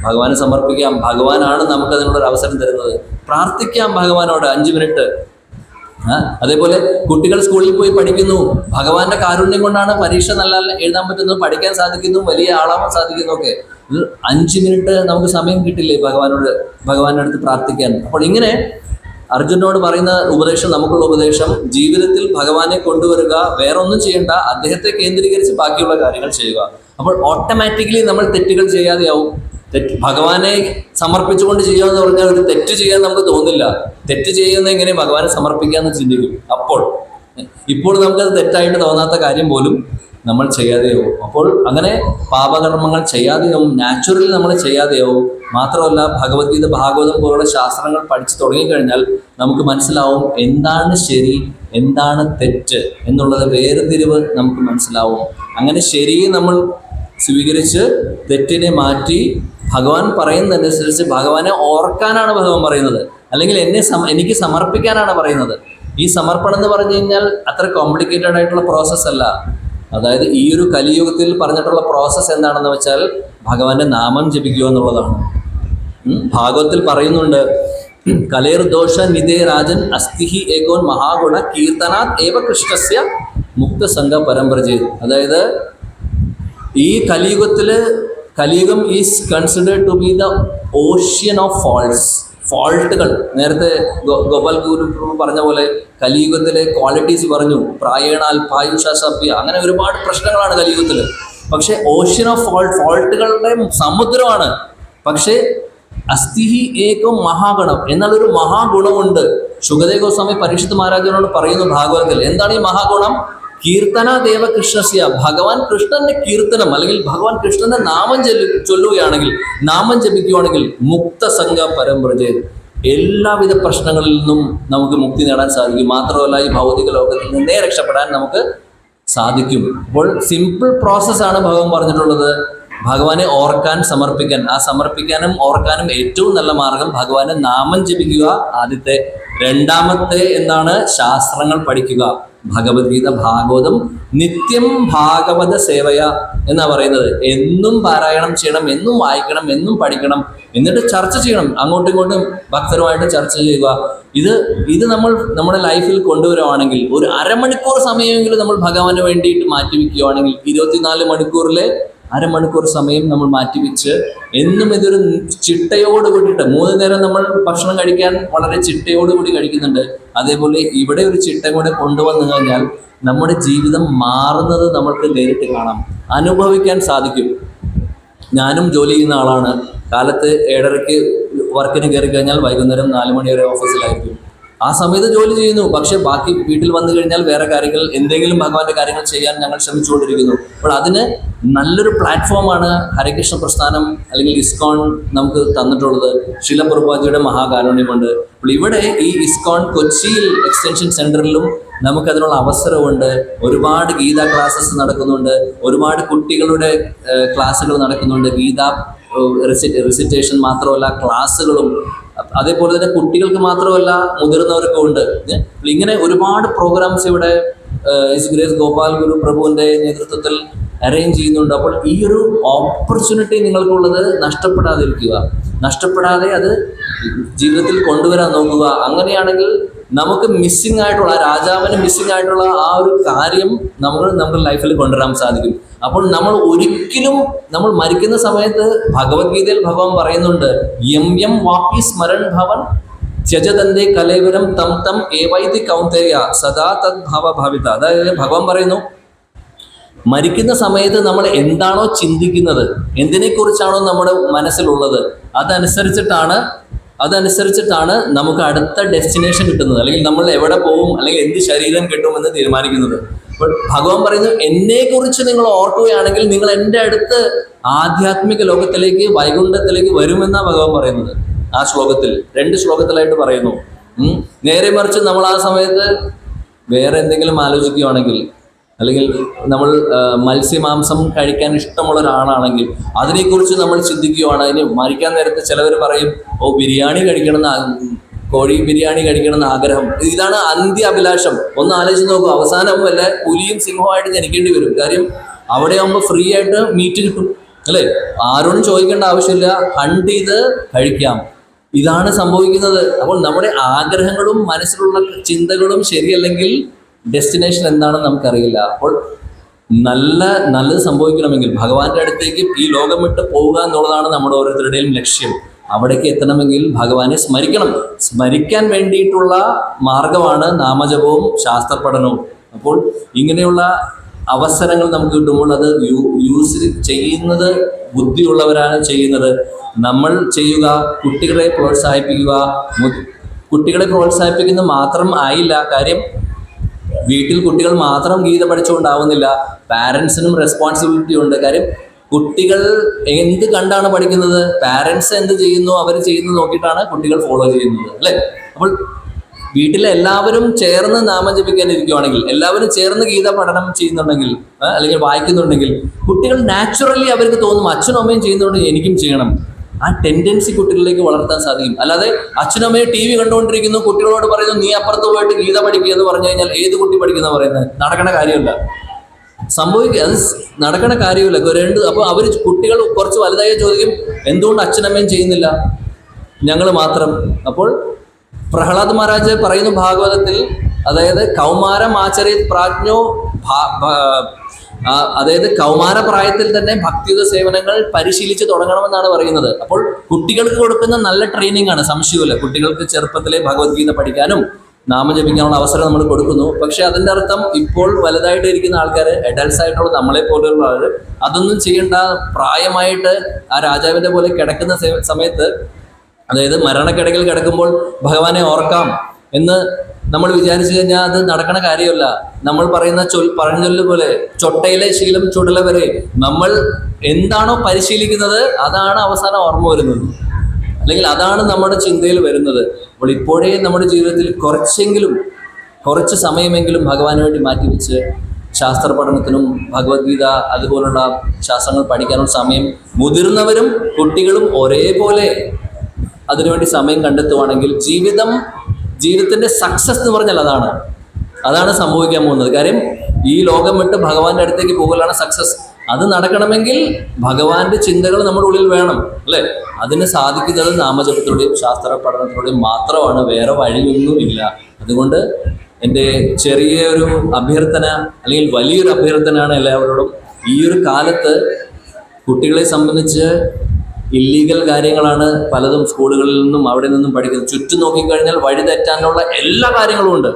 ഭഗവാനെ സമർപ്പിക്കാം. ഭഗവാനാണ് നമുക്ക് അതിനുള്ളൊരു അവസരം തരുന്നത്. പ്രാർത്ഥിക്കാം ഭഗവാനോട് 5 മിനിറ്റ്. അതേപോലെ കുട്ടികൾ സ്കൂളിൽ പോയി പഠിക്കുന്നു, ഭഗവാന്റെ കാരുണ്യം കൊണ്ടാണ് പരീക്ഷ നല്ല എഴുതാൻ പറ്റുന്നു, പഠിക്കാൻ സാധിക്കുന്നു, വലിയ ആളാവാൻ സാധിക്കുന്നു. ഒക്കെ 5 മിനിറ്റ് നമുക്ക് സമയം കിട്ടില്ലേ ഭഗവാന്റെ അടുത്ത് പ്രാർത്ഥിക്കാൻ? അപ്പോൾ ഇങ്ങനെ അർജുനോട് പറയുന്ന ഉപദേശം നമുക്കുള്ള ഉപദേശം, ജീവിതത്തിൽ ഭഗവാനെ കൊണ്ടുവരിക, വേറെ ഒന്നും ചെയ്യേണ്ട, അദ്ദേഹത്തെ കേന്ദ്രീകരിച്ച് ബാക്കിയുള്ള കാര്യങ്ങൾ ചെയ്യുക. അപ്പോൾ ഓട്ടോമാറ്റിക്കലി നമ്മൾ തെറ്റുകൾ ചെയ്യാതെയാവും. ഭഗവാനെ സമർപ്പിച്ചുകൊണ്ട് ചെയ്യുക എന്ന് പറഞ്ഞാൽ ഒരു തെറ്റ് ചെയ്യാൻ നമുക്ക് തോന്നില്ല. തെറ്റ് ചെയ്യുന്ന എങ്ങനെ ഭഗവാനെ സമർപ്പിക്കാമെന്ന് ചിന്തിക്കും. ഇപ്പോൾ നമുക്കത് തെറ്റായിട്ട് തോന്നാത്ത കാര്യം പോലും നമ്മൾ ചെയ്യാതെയാവും. അപ്പോൾ അങ്ങനെ പാപകർമ്മങ്ങൾ ചെയ്യാതെയാവും, നാച്ചുറലി നമ്മൾ ചെയ്യാതെയാവും. മാത്രമല്ല ഭഗവത്ഗീത, ഭാഗവതം പോലുള്ള ശാസ്ത്രങ്ങൾ പഠിച്ചു തുടങ്ങിക്കഴിഞ്ഞാൽ നമുക്ക് മനസ്സിലാവും എന്താണ് ശരി, എന്താണ് തെറ്റ് എന്നുള്ളത് വേർതിരിവ് നമുക്ക് മനസ്സിലാവും. അങ്ങനെ ശരിയെ നമ്മൾ സ്വീകരിച്ച് തെറ്റിനെ മാറ്റി ഭഗവാൻ പറയുന്നതനുസരിച്ച് ഭഗവാനെ ഓർക്കാനാണ് ഭഗവാൻ പറയുന്നത്, അല്ലെങ്കിൽ എനിക്ക് സമർപ്പിക്കാനാണ് പറയുന്നത്. ഈ സമർപ്പണം എന്ന് പറഞ്ഞു കഴിഞ്ഞാൽ അത്ര കോംപ്ലിക്കേറ്റഡ് ആയിട്ടുള്ള പ്രോസസ്സ് അല്ല. അതായത് ഈ ഒരു കലിയുഗത്തിൽ പറഞ്ഞിട്ടുള്ള പ്രോസസ്സ് എന്താണെന്ന് വെച്ചാൽ ഭഗവാന്റെ നാമം ജപിക്കുക എന്നുള്ളതാണ്. ഭാഗവത്തിൽ പറയുന്നുണ്ട്, കലേർ ദോഷ നിധേ രാജൻ അസ്ഥിഹി ഏകോൻ മഹാഗുണ കീർത്തനാത് ഏവ കൃഷ്ണസ്യ മുക്തസംഗ പരമ്പരജേത്. അതായത് ഈ കലിയുഗം is considered to be the ocean of ഫോൾട്ടുകൾ. നേരത്തെ ഗോപാൽ ഗുരു പറഞ്ഞ പോലെ കലിയുഗത്തിലെ ക്വാളിറ്റീസ് പറഞ്ഞു, പ്രായേണാൽ പായുഷ സഭ്യ, അങ്ങനെ ഒരുപാട് പ്രശ്നങ്ങളാണ് കലിയുഗത്തിൽ. പക്ഷേ ഓഷ്യൻ ഓഫ് ഫോൾട്ടുകളുടെ സമുദ്രമാണ്. പക്ഷേ അസ്ഥിഹി ഏകം മഹാഗുണം എന്നാലൊരു മഹാഗുണമുണ്ട്. ശുകദേവ് ഗോസ്വാമി പരീക്ഷിത് മഹാരാജനോട് പറയുന്നു ഭാഗവതത്തിൽ, എന്താണ് ഈ മഹാഗുണം? കീർത്തന ദേവ കൃഷ്ണസ്യ, ഭഗവാൻ കൃഷ്ണന്റെ കീർത്തനം, അല്ലെങ്കിൽ ഭഗവാൻ കൃഷ്ണന്റെ നാമം ചൊല്ലുകയാണെങ്കിൽ, നാമം ജപിക്കുകയാണെങ്കിൽ മുക്തസംഗ പരമ്പരജേത്, എല്ലാവിധ പ്രശ്നങ്ങളിൽ നിന്നും നമുക്ക് മുക്തി നേടാൻ സാധിക്കും. മാത്രമല്ല ഈ ഭൗതിക ലോകത്തിൽ നിന്നേ രക്ഷപ്പെടാൻ നമുക്ക് സാധിക്കും. അപ്പോൾ സിമ്പിൾ പ്രോസസ്സാണ് ഭഗവാൻ പറഞ്ഞിട്ടുള്ളത്. ഭഗവാനെ ഓർക്കാൻ, സമർപ്പിക്കാൻ. ആ സമർപ്പിക്കാനും ഓർക്കാനും ഏറ്റവും നല്ല മാർഗം ഭഗവാനെ നാമം ജപിക്കുക ആദ്യത്തെ. രണ്ടാമത്തെ എന്താണ്? ശാസ്ത്രങ്ങൾ പഠിക്കുക. ഭഗവത്ഗീത, ഭാഗവതം, നിത്യം ഭാഗവത സേവയ എന്നാ പറയുന്നത്. എന്നും പാരായണം ചെയ്യണം, എന്നും വായിക്കണം, എന്നും പഠിക്കണം, എന്നിട്ട് ചർച്ച ചെയ്യണം. അങ്ങോട്ടും ഇങ്ങോട്ടും ഭക്തരുമായിട്ട് ചർച്ച ചെയ്യുക. ഇത് നമ്മൾ നമ്മുടെ ലൈഫിൽ കൊണ്ടുവരുവാണെങ്കിൽ, ഒരു അരമണിക്കൂർ സമയമെങ്കിലും നമ്മൾ ഭഗവാന് വേണ്ടിയിട്ട് മാറ്റിവെക്കുകയാണെങ്കിൽ, 24 മണിക്കൂറിലെ അരമണിക്കൂർ സമയം നമ്മൾ മാറ്റിവെച്ച് എന്നും ഇതൊരു ചിട്ടയോട് കൂടിയിട്ട് 3 നേരം നമ്മൾ ഭക്ഷണം കഴിക്കാൻ വളരെ ചിട്ടയോടുകൂടി കഴിക്കുന്നുണ്ട്. അതേപോലെ ഇവിടെ ഒരു ചിട്ട കൂടെ കൊണ്ടുവന്നു കഴിഞ്ഞാൽ നമ്മുടെ ജീവിതം മാറുന്നത് നമ്മൾക്ക് നേരിട്ട് കാണാം, അനുഭവിക്കാൻ സാധിക്കും. ഞാനും ജോലി ചെയ്യുന്ന ആളാണ്. കാലത്ത് 7:30-ക്ക് വർക്കിന് കയറി കഴിഞ്ഞാൽ വൈകുന്നേരം 4 മണി വരെ ഓഫീസിലായിരിക്കും. ആ സമയത്ത് ജോലി ചെയ്യുന്നു. പക്ഷെ ബാക്കി വീട്ടിൽ വന്നു കഴിഞ്ഞാൽ വേറെ കാര്യങ്ങൾ, എന്തെങ്കിലും ഭഗവാന്റെ കാര്യങ്ങൾ ചെയ്യാൻ ഞങ്ങൾ ശ്രമിച്ചുകൊണ്ടിരിക്കുന്നു. അപ്പോൾ അതിന് നല്ലൊരു പ്ലാറ്റ്ഫോമാണ് ഹരകൃഷ്ണ പ്രസ്ഥാനം അല്ലെങ്കിൽ ഇസ്കോൺ നമുക്ക് തന്നിട്ടുള്ളത്. ശില പ്രഭുപാദിയുടെ മഹാകാരുണ്യമുണ്ട്. അപ്പോൾ ഇവിടെ ഈ ഇസ്കോൺ കൊച്ചിയിൽ എക്സ്റ്റൻഷൻ സെന്ററിലും നമുക്കതിനുള്ള അവസരമുണ്ട്. ഒരുപാട് ഗീത ക്ലാസ്സസ് നടക്കുന്നുണ്ട്, ഒരുപാട് കുട്ടികളുടെ ക്ലാസ്സുകൾ നടക്കുന്നുണ്ട്. ഗീത റിസിറ്റേഷൻ മാത്രമല്ല, ക്ലാസ്സുകളും. അതേപോലെ തന്നെ കുട്ടികൾക്ക് മാത്രമല്ല, മുതിർന്നവർക്കും ഉണ്ട്. ഇങ്ങനെ ഒരുപാട് പ്രോഗ്രാംസ് ഇവിടെ ഗ്രേസ് ഗോപാൽ ഗുരു പ്രഭുവിൻ്റെ നേതൃത്വത്തിൽ അറേഞ്ച് ചെയ്യുന്നുണ്ട്. അപ്പോൾ ഈ ഒരു ഓപ്പർച്യൂണിറ്റി നിങ്ങൾക്കുള്ളത് നഷ്ടപ്പെടാതെ അത് ജീവിതത്തിൽ കൊണ്ടുവരാൻ നോക്കുക. അങ്ങനെയാണെങ്കിൽ നമുക്ക് മിസ്സിംഗ് ആയിട്ടുള്ള, രാജാവിന് മിസ്സിംഗ് ആയിട്ടുള്ള ആ ഒരു കാര്യം നമ്മുടെ ലൈഫിൽ കൊണ്ടുവരാൻ സാധിക്കും. അപ്പോൾ നമ്മൾ മരിക്കുന്ന സമയത്ത് ഭഗവത്ഗീതയിൽ ഭഗവാൻ പറയുന്നുണ്ട്, യം യം വാപി സ്മരൺ ഭവൻ ത്യജതന്തേ കലേവരം തം തം ഏവൈതി കൗന്ദേയ സദാ തദ് ഭവ ഭവിത. അതായത് ഭഗവാൻ പറയുന്നു, മരിക്കുന്ന സമയത്ത് നമ്മൾ എന്താണോ ചിന്തിക്കുന്നത്, എന്തിനെക്കുറിച്ചാണോ നമ്മുടെ മനസ്സിലുള്ളത്, അതനുസരിച്ചിട്ടാണ് നമുക്ക് അടുത്ത ഡെസ്റ്റിനേഷൻ കിട്ടുന്നത്, അല്ലെങ്കിൽ നമ്മൾ എവിടെ പോകും, അല്ലെങ്കിൽ എന്ത് ശരീരം കിട്ടുമെന്ന് തീരുമാനിക്കുന്നത്. അപ്പോൾ ഭഗവാൻ പറയുന്നു, എന്നെക്കുറിച്ച് നിങ്ങൾ ഓർക്കുകയാണെങ്കിൽ നിങ്ങൾ എൻ്റെ അടുത്ത് ആധ്യാത്മിക ലോകത്തിലേക്ക്, വൈകുണ്ഠത്തിലേക്ക് വരുമെന്നാണ് ഭഗവാൻ പറയുന്നത്. ആ ശ്ലോകത്തിൽ 2 ശ്ലോകത്തിലായിട്ട് പറയുന്നു. നേരെ മറിച്ച് നമ്മൾ ആ സമയത്ത് വേറെ എന്തെങ്കിലും ആലോചിക്കുകയാണെങ്കിൽ, അല്ലെങ്കിൽ നമ്മൾ മത്സ്യമാംസം കഴിക്കാൻ ഇഷ്ടമുള്ള ഒരാളാണെങ്കിൽ അതിനെക്കുറിച്ച് നമ്മൾ ചിന്തിക്കുകയാണ്. അതിന് മരിക്കാൻ നേരത്തെ ചിലവർ പറയും, ബിരിയാണി കോഴി ബിരിയാണി കഴിക്കണമെന്ന് ആഗ്രഹം. ഇതാണ് അന്ത്യ അഭിലാഷം. ഒന്ന് ആലോചിച്ച് നോക്കൂ, അവസാനം വല്ല പുലിയും സിംഹമായിട്ട് ജനിക്കേണ്ടി വരും. കാര്യം അവിടെ ആകുമ്പോൾ ഫ്രീ ആയിട്ട് മീറ്റ് കിട്ടും, അല്ലേ? ആരോടും ചോദിക്കേണ്ട ആവശ്യമില്ല, ഹണ്ട് ചെയ്ത് കഴിക്കാം. ഇതാണ് സംഭവിക്കുന്നത്. അപ്പോൾ നമ്മുടെ ആഗ്രഹങ്ങളും മനസ്സിലുള്ള ചിന്തകളും ശരിയല്ലെങ്കിൽ ഡെസ്റ്റിനേഷൻ എന്താണെന്ന് നമുക്കറിയില്ല. അപ്പോൾ നല്ലത് സംഭവിക്കണമെങ്കിൽ ഭഗവാന്റെ അടുത്തേക്ക് ഈ ലോകം വിട്ട് പോവുക എന്നുള്ളതാണ് നമ്മുടെ ഓരോരുത്തരുടെയും ലക്ഷ്യം. അവിടേക്ക് എത്തണമെങ്കിൽ ഭഗവാനെ സ്മരിക്കാൻ വേണ്ടിയിട്ടുള്ള മാർഗമാണ് നാമജപവും ശാസ്ത്രപഠനവും. അപ്പോൾ ഇങ്ങനെയുള്ള അവസരങ്ങൾ നമുക്ക് കിട്ടുമ്പോൾ അത് യൂസ് ചെയ്യുന്നത് ബുദ്ധിയുള്ളവരാണ് ചെയ്യുന്നത്. നമ്മൾ ചെയ്യുക, കുട്ടികളെ പ്രോത്സാഹിപ്പിക്കുക. കുട്ടികളെ പ്രോത്സാഹിപ്പിക്കുന്നത് മാത്രം ആയില്ല. കാര്യം വീട്ടിൽ കുട്ടികൾ മാത്രം ഗീത പഠിച്ചുകൊണ്ടാവുന്നില്ല, പാരൻസിനും റെസ്പോൺസിബിലിറ്റി ഉണ്ട്. കാര്യം കുട്ടികൾ എന്ത് കണ്ടാണ് പഠിക്കുന്നത്? പാരൻസ് എന്ത് ചെയ്യുന്നു, അവർ ചെയ്യുന്നത് നോക്കിയിട്ടാണ് കുട്ടികൾ ഫോളോ ചെയ്യുന്നത്, അല്ലേ? അപ്പോൾ വീട്ടിലെ എല്ലാവരും ചേർന്ന് നാമം ജപിക്കാനിരിക്കുകയാണെങ്കിൽ, എല്ലാവരും ചേർന്ന് ഗീത പഠനം ചെയ്യുന്നുണ്ടെങ്കിൽ, അല്ലെങ്കിൽ വായിക്കുന്നുണ്ടെങ്കിൽ, കുട്ടികൾ നാച്ചുറലി അവർക്ക് തോന്നും, അച്ഛനും അമ്മയും ചെയ്യുന്നുണ്ടെങ്കിൽ എനിക്കും ചെയ്യണം. ആ ടെൻഡൻസി കുട്ടികളിലേക്ക് വളർത്താൻ സാധിക്കും. അല്ലാതെ അച്ഛനും അമ്മയും TV കണ്ടുകൊണ്ടിരിക്കുന്നു, കുട്ടികളോട് പറയുന്നു നീ അപ്പുറത്ത് പോയിട്ട് ഗീത പഠിക്കുക എന്ന് പറഞ്ഞു കഴിഞ്ഞാൽ ഏത് കുട്ടി പഠിക്കുന്ന പറയുന്നത്? നടക്കണ കാര്യമില്ല, അത് നടക്കണ കാര്യമില്ല. അപ്പോൾ കുട്ടികൾ കുറച്ച് വലുതായി ചോദിക്കും, എന്തുകൊണ്ട് അച്ഛനമ്മയും ചെയ്യുന്നില്ല, ഞങ്ങൾ മാത്രം? അപ്പോൾ പ്രഹ്ലാദ് മഹാരാജ് പറയുന്നു ഭാഗവതത്തിൽ, അതായത് കൗമാരം ആചരിത് പ്രാജ്ഞോ, അതായത് കൗമാരപ്രായത്തിൽ തന്നെ ഭക്തിയുത സേവനങ്ങൾ പരിശീലിച്ച് തുടങ്ങണമെന്നാണ് പറയുന്നത്. അപ്പോൾ കുട്ടികൾക്ക് കൊടുക്കുന്ന നല്ല ട്രെയിനിങ് ആണ്, സംശയമില്ല. കുട്ടികൾക്ക് ചെറുപ്പത്തിലെ ഭഗവത്ഗീത പഠിക്കാനും നാമം ജപിക്കാനുള്ള അവസരം നമ്മൾ കൊടുക്കുന്നു. പക്ഷെ അതിൻ്റെ അർത്ഥം ഇപ്പോൾ വലുതായിട്ട് ഇരിക്കുന്ന ആൾക്കാർ, അഡൽട്സ് ആയിട്ടുള്ള നമ്മളെ പോലെയുള്ള ആൾ അതൊന്നും ചെയ്യേണ്ട. പ്രായമായിട്ട് ആ രാജാവിൻ്റെ പോലെ കിടക്കുന്ന സമയത്ത്, അതായത് മരണക്കിടയിൽ കിടക്കുമ്പോൾ ഭഗവാനെ ഓർക്കാം എന്ന് നമ്മൾ വിചാരിച്ചു കഴിഞ്ഞാൽ അത് നടക്കണ കാര്യമല്ല. നമ്മൾ പറയുന്ന പറഞ്ഞൊല്ല് പോലെ ചൊട്ടയിലെ ശീലം ചുടല വരെ, നമ്മൾ എന്താണോ പരിശീലിക്കുന്നത് അതാണ് അവസാനം ഓർമ്മ വരുന്നത്, അല്ലെങ്കിൽ അതാണ് നമ്മുടെ ചിന്തയിൽ വരുന്നത്. അപ്പോൾ ഇപ്പോഴേ നമ്മുടെ ജീവിതത്തിൽ കുറച്ച് സമയമെങ്കിലും ഭഗവാന് വേണ്ടി മാറ്റിവെച്ച് ശാസ്ത്ര പഠനത്തിനും ഭഗവത്ഗീത അതുപോലുള്ള ശാസ്ത്രങ്ങൾ പഠിക്കാനുള്ള സമയം മുതിർന്നവരും കുട്ടികളും ഒരേപോലെ അതിനുവേണ്ടി സമയം കണ്ടെത്തുവാണെങ്കിൽ ജീവിതത്തിൻ്റെ സക്സസ് എന്ന് പറഞ്ഞാൽ അതാണ് സംഭവിക്കാൻ പോകുന്നത്. കാര്യം ഈ ലോകം വിട്ട് ഭഗവാന്റെ അടുത്തേക്ക് പോകലാണ് സക്സസ്. അത് നടക്കണമെങ്കിൽ ഭഗവാന്റെ ചിന്തകൾ നമ്മുടെ ഉള്ളിൽ വേണം, അല്ലേ? അതിന് സാധിക്കുന്നത് നാമജപത്തിലൂടെയും ശാസ്ത്ര പഠനത്തിലൂടെയും മാത്രമാണ്, വേറെ വഴിയൊന്നും ഇല്ല. അതുകൊണ്ട് എൻ്റെ ചെറിയൊരു അഭ്യർത്ഥന, അല്ലെങ്കിൽ വലിയൊരു അഭ്യർത്ഥനയാണ് എല്ലാവരോടും, ഈ ഒരു കാലത്ത് കുട്ടികളെ സംബന്ധിച്ച് ഇല്ലീഗൽ കാര്യങ്ങളാണ് പലതും സ്കൂളുകളിൽ നിന്നും അവിടെ നിന്നും പഠിക്കുന്നത്. ചുറ്റും നോക്കിക്കഴിഞ്ഞാൽ വഴി തെറ്റാനുള്ള എല്ലാ കാര്യങ്ങളും ഉണ്ട്.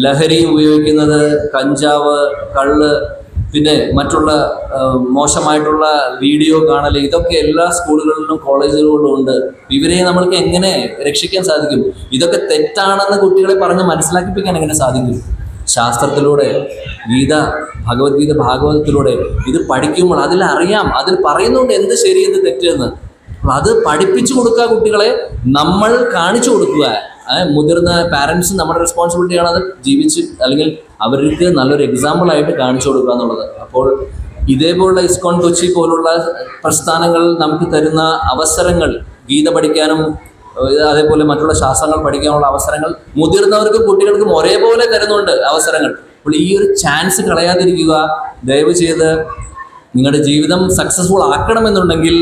ലഹരി ഉപയോഗിക്കുന്നത്, കഞ്ചാവ്, കള്ള്, പിന്നെ മറ്റുള്ള മോശമായിട്ടുള്ള വീഡിയോ കാണൽ, ഇതൊക്കെ എല്ലാ സ്കൂളുകളിലും കോളേജുകളിലും ഉണ്ട്. ഇവരെ നമ്മൾക്ക് എങ്ങനെ രക്ഷിക്കാൻ സാധിക്കും? ഇതൊക്കെ തെറ്റാണെന്ന് കുട്ടികളെ പറഞ്ഞ് മനസ്സിലാക്കിപ്പിക്കാൻ എങ്ങനെ സാധിക്കും? ശാസ്ത്രത്തിലൂടെ, ഭഗവത്ഗീത ഭാഗവതത്തിലൂടെ ഇത് പഠിക്കുമ്പോൾ അതിലറിയാം, അതിൽ പറയുന്നുണ്ട് എന്ത് ശരി എന്ത് തെറ്റെന്ന്. അത് പഠിപ്പിച്ചു കൊടുക്കുക, കുട്ടികളെ നമ്മൾ കാണിച്ചു കൊടുക്കുക. മുതിർന്ന പാരൻസ് നമ്മുടെ റെസ്പോൺസിബിലിറ്റിയാണ് അത് ജീവിച്ച് അല്ലെങ്കിൽ അവർക്ക് നല്ലൊരു എക്സാമ്പിളായിട്ട് കാണിച്ചു കൊടുക്കുക എന്നുള്ളത്. അപ്പോൾ ഇതേപോലുള്ള ഇസ്കോൺ കൊച്ചി പോലുള്ള പ്രസ്ഥാനങ്ങൾ നമുക്ക് തരുന്ന അവസരങ്ങൾ, ഗീത പഠിക്കാനും അതേപോലെ മറ്റുള്ള ശാസ്ത്രങ്ങൾ പഠിക്കാനുള്ള അവസരങ്ങൾ മുതിർന്നവർക്കും കുട്ടികൾക്കും ഒരേപോലെ തരുന്നുണ്ട് അവസരങ്ങൾ. അപ്പോൾ ഈ ഒരു ചാൻസ് കളയാതിരിക്കുക. ദയവ് ചെയ്ത് നിങ്ങളുടെ ജീവിതം സക്സസ്ഫുൾ ആക്കണമെന്നുണ്ടെങ്കിൽ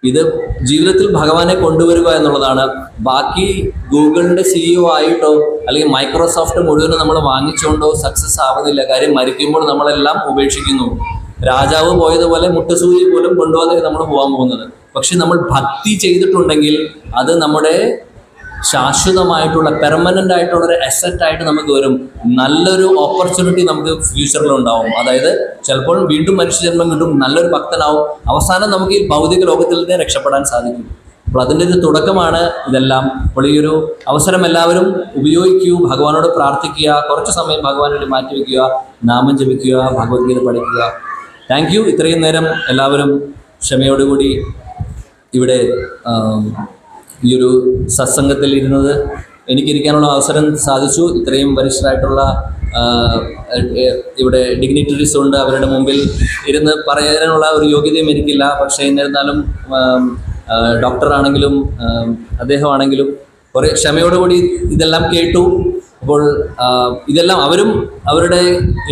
ഇത് ജീവിതത്തിൽ ഭഗവാനെ കൊണ്ടുവരിക എന്നുള്ളതാണ്. ബാക്കി ഗൂഗിളിൻ്റെ CEO ആയിട്ടോ അല്ലെങ്കിൽ മൈക്രോസോഫ്റ്റ് മുഴുവനും നമ്മൾ വാങ്ങിച്ചുകൊണ്ടോ സക്സസ് ആവുന്നില്ല. കാര്യം മരിക്കുമ്പോൾ നമ്മളെല്ലാം ഉപേക്ഷിക്കുന്നു. രാജാവ് പോയതുപോലെ മുട്ടസൂചി പോലും കൊണ്ടുപോകാതെ നമ്മൾ പോകാൻ പോകുന്നത്. പക്ഷെ നമ്മൾ ഭക്തി ചെയ്തിട്ടുണ്ടെങ്കിൽ അത് നമ്മുടെ ശാശ്വതമായിട്ടുള്ള പെർമനൻ്റ് ആയിട്ടുള്ള ഒരു അസറ്റായിട്ട് നമുക്ക് വരും. നല്ലൊരു ഓപ്പർച്യൂണിറ്റി നമുക്ക് ഫ്യൂച്ചറിൽ ഉണ്ടാവും. അതായത് ചിലപ്പോൾ വീണ്ടും മനുഷ്യജന്മം കിട്ടും, നല്ലൊരു ഭക്തനാവും, അവസാനം നമുക്ക് ഈ ഭൗതിക ലോകത്തിൽ നിന്ന് രക്ഷപ്പെടാൻ സാധിക്കും. അപ്പോൾ അതിൻ്റെ ഒരു തുടക്കമാണ് ഇതെല്ലാം. അപ്പോൾ ഈ ഒരു അവസരം എല്ലാവരും ഉപയോഗിക്കൂ, ഭഗവാനോട് പ്രാർത്ഥിക്കുക, കുറച്ച് സമയം ഭഗവാന് വേണ്ടി മാറ്റിവെക്കുക, നാമം ജപിക്കുക, ഭഗവത്ഗീത പഠിക്കുക. Thank you. ഇത്രയും നേരം എല്ലാവരും ക്ഷമയോടുകൂടി ഇവിടെ ഈ ഒരു സത്സംഗത്തിൽ ഇരുന്നത് എനിക്കിരിക്കാനുള്ള അവസരം സാധിച്ചു. ഇത്രയും വരിഷ്ഠരായിട്ടുള്ള ഇവിടെ ഡിഗ്നിറ്ററീസ് ഉണ്ട്, അവരുടെ മുമ്പിൽ ഇരുന്ന് പറയാനുള്ള ഒരു യോഗ്യതയും എനിക്കില്ല. പക്ഷേ എന്നിരുന്നാലും ഡോക്ടറാണെങ്കിലും അദ്ദേഹമാണെങ്കിലും കുറേ ക്ഷമയോടുകൂടി ഇതെല്ലാം കേട്ടു. അപ്പോൾ ഇതെല്ലാം അവരും അവരുടെ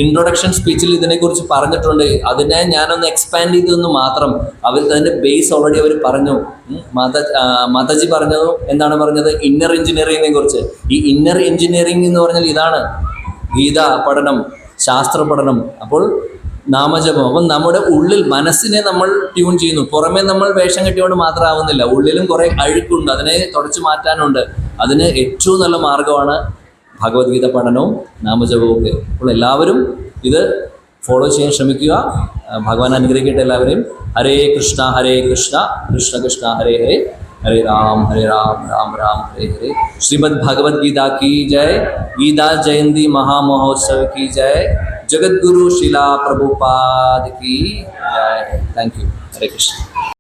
ഇൻട്രൊഡക്ഷൻ സ്പീച്ചിൽ ഇതിനെക്കുറിച്ച് പറഞ്ഞിട്ടുണ്ട്. അതിനെ ഞാനൊന്ന് എക്സ്പാൻഡ് ചെയ്തെന്ന് മാത്രം. അതിൻ്റെ ബേസ് ഓൾറെഡി അവർ പറഞ്ഞു. മാതാജി പറഞ്ഞത് എന്താണ് പറഞ്ഞത്? ഇന്നർ എഞ്ചിനീയറിങ്ങിനെ കുറിച്ച്. ഈ ഇന്നർ എഞ്ചിനീയറിംഗ് എന്ന് പറഞ്ഞാൽ ഇതാണ് ഗീത പഠനം, ശാസ്ത്ര പഠനം. അപ്പോൾ നാമജപം. അപ്പം നമ്മുടെ ഉള്ളിൽ മനസ്സിനെ നമ്മൾ ട്യൂൺ ചെയ്യുന്നു. പുറമേ നമ്മൾ വേഷം കെട്ടിയോണ്ട് മാത്രം ആവുന്നില്ല, ഉള്ളിലും കുറേ അഴുക്കുണ്ട്, അതിനെ തുടച്ചു മാറ്റാനുണ്ട്. അതിന് ഏറ്റവും നല്ല മാർഗമാണ് ഭഗവത്ഗീത പഠനവും നാമജപവും ഒക്കെ. അപ്പോൾ എല്ലാവരും ഇത് ഫോളോ ചെയ്യാൻ ശ്രമിക്കുക. ഭഗവാൻ അനുഗ്രഹിക്കട്ടെ എല്ലാവരെയും. ഹരേ കൃഷ്ണ കൃഷ്ണ കൃഷ്ണ ഹരേ ഹരേ, हरे राम राम राम हरे हरे. श्रीमद् भगवद गीता की जय. गीता जयंती महामहोत्सव की जय. जगत गुरु शिला प्रभुपाद की जय. Thank you. हरे कृष्ण.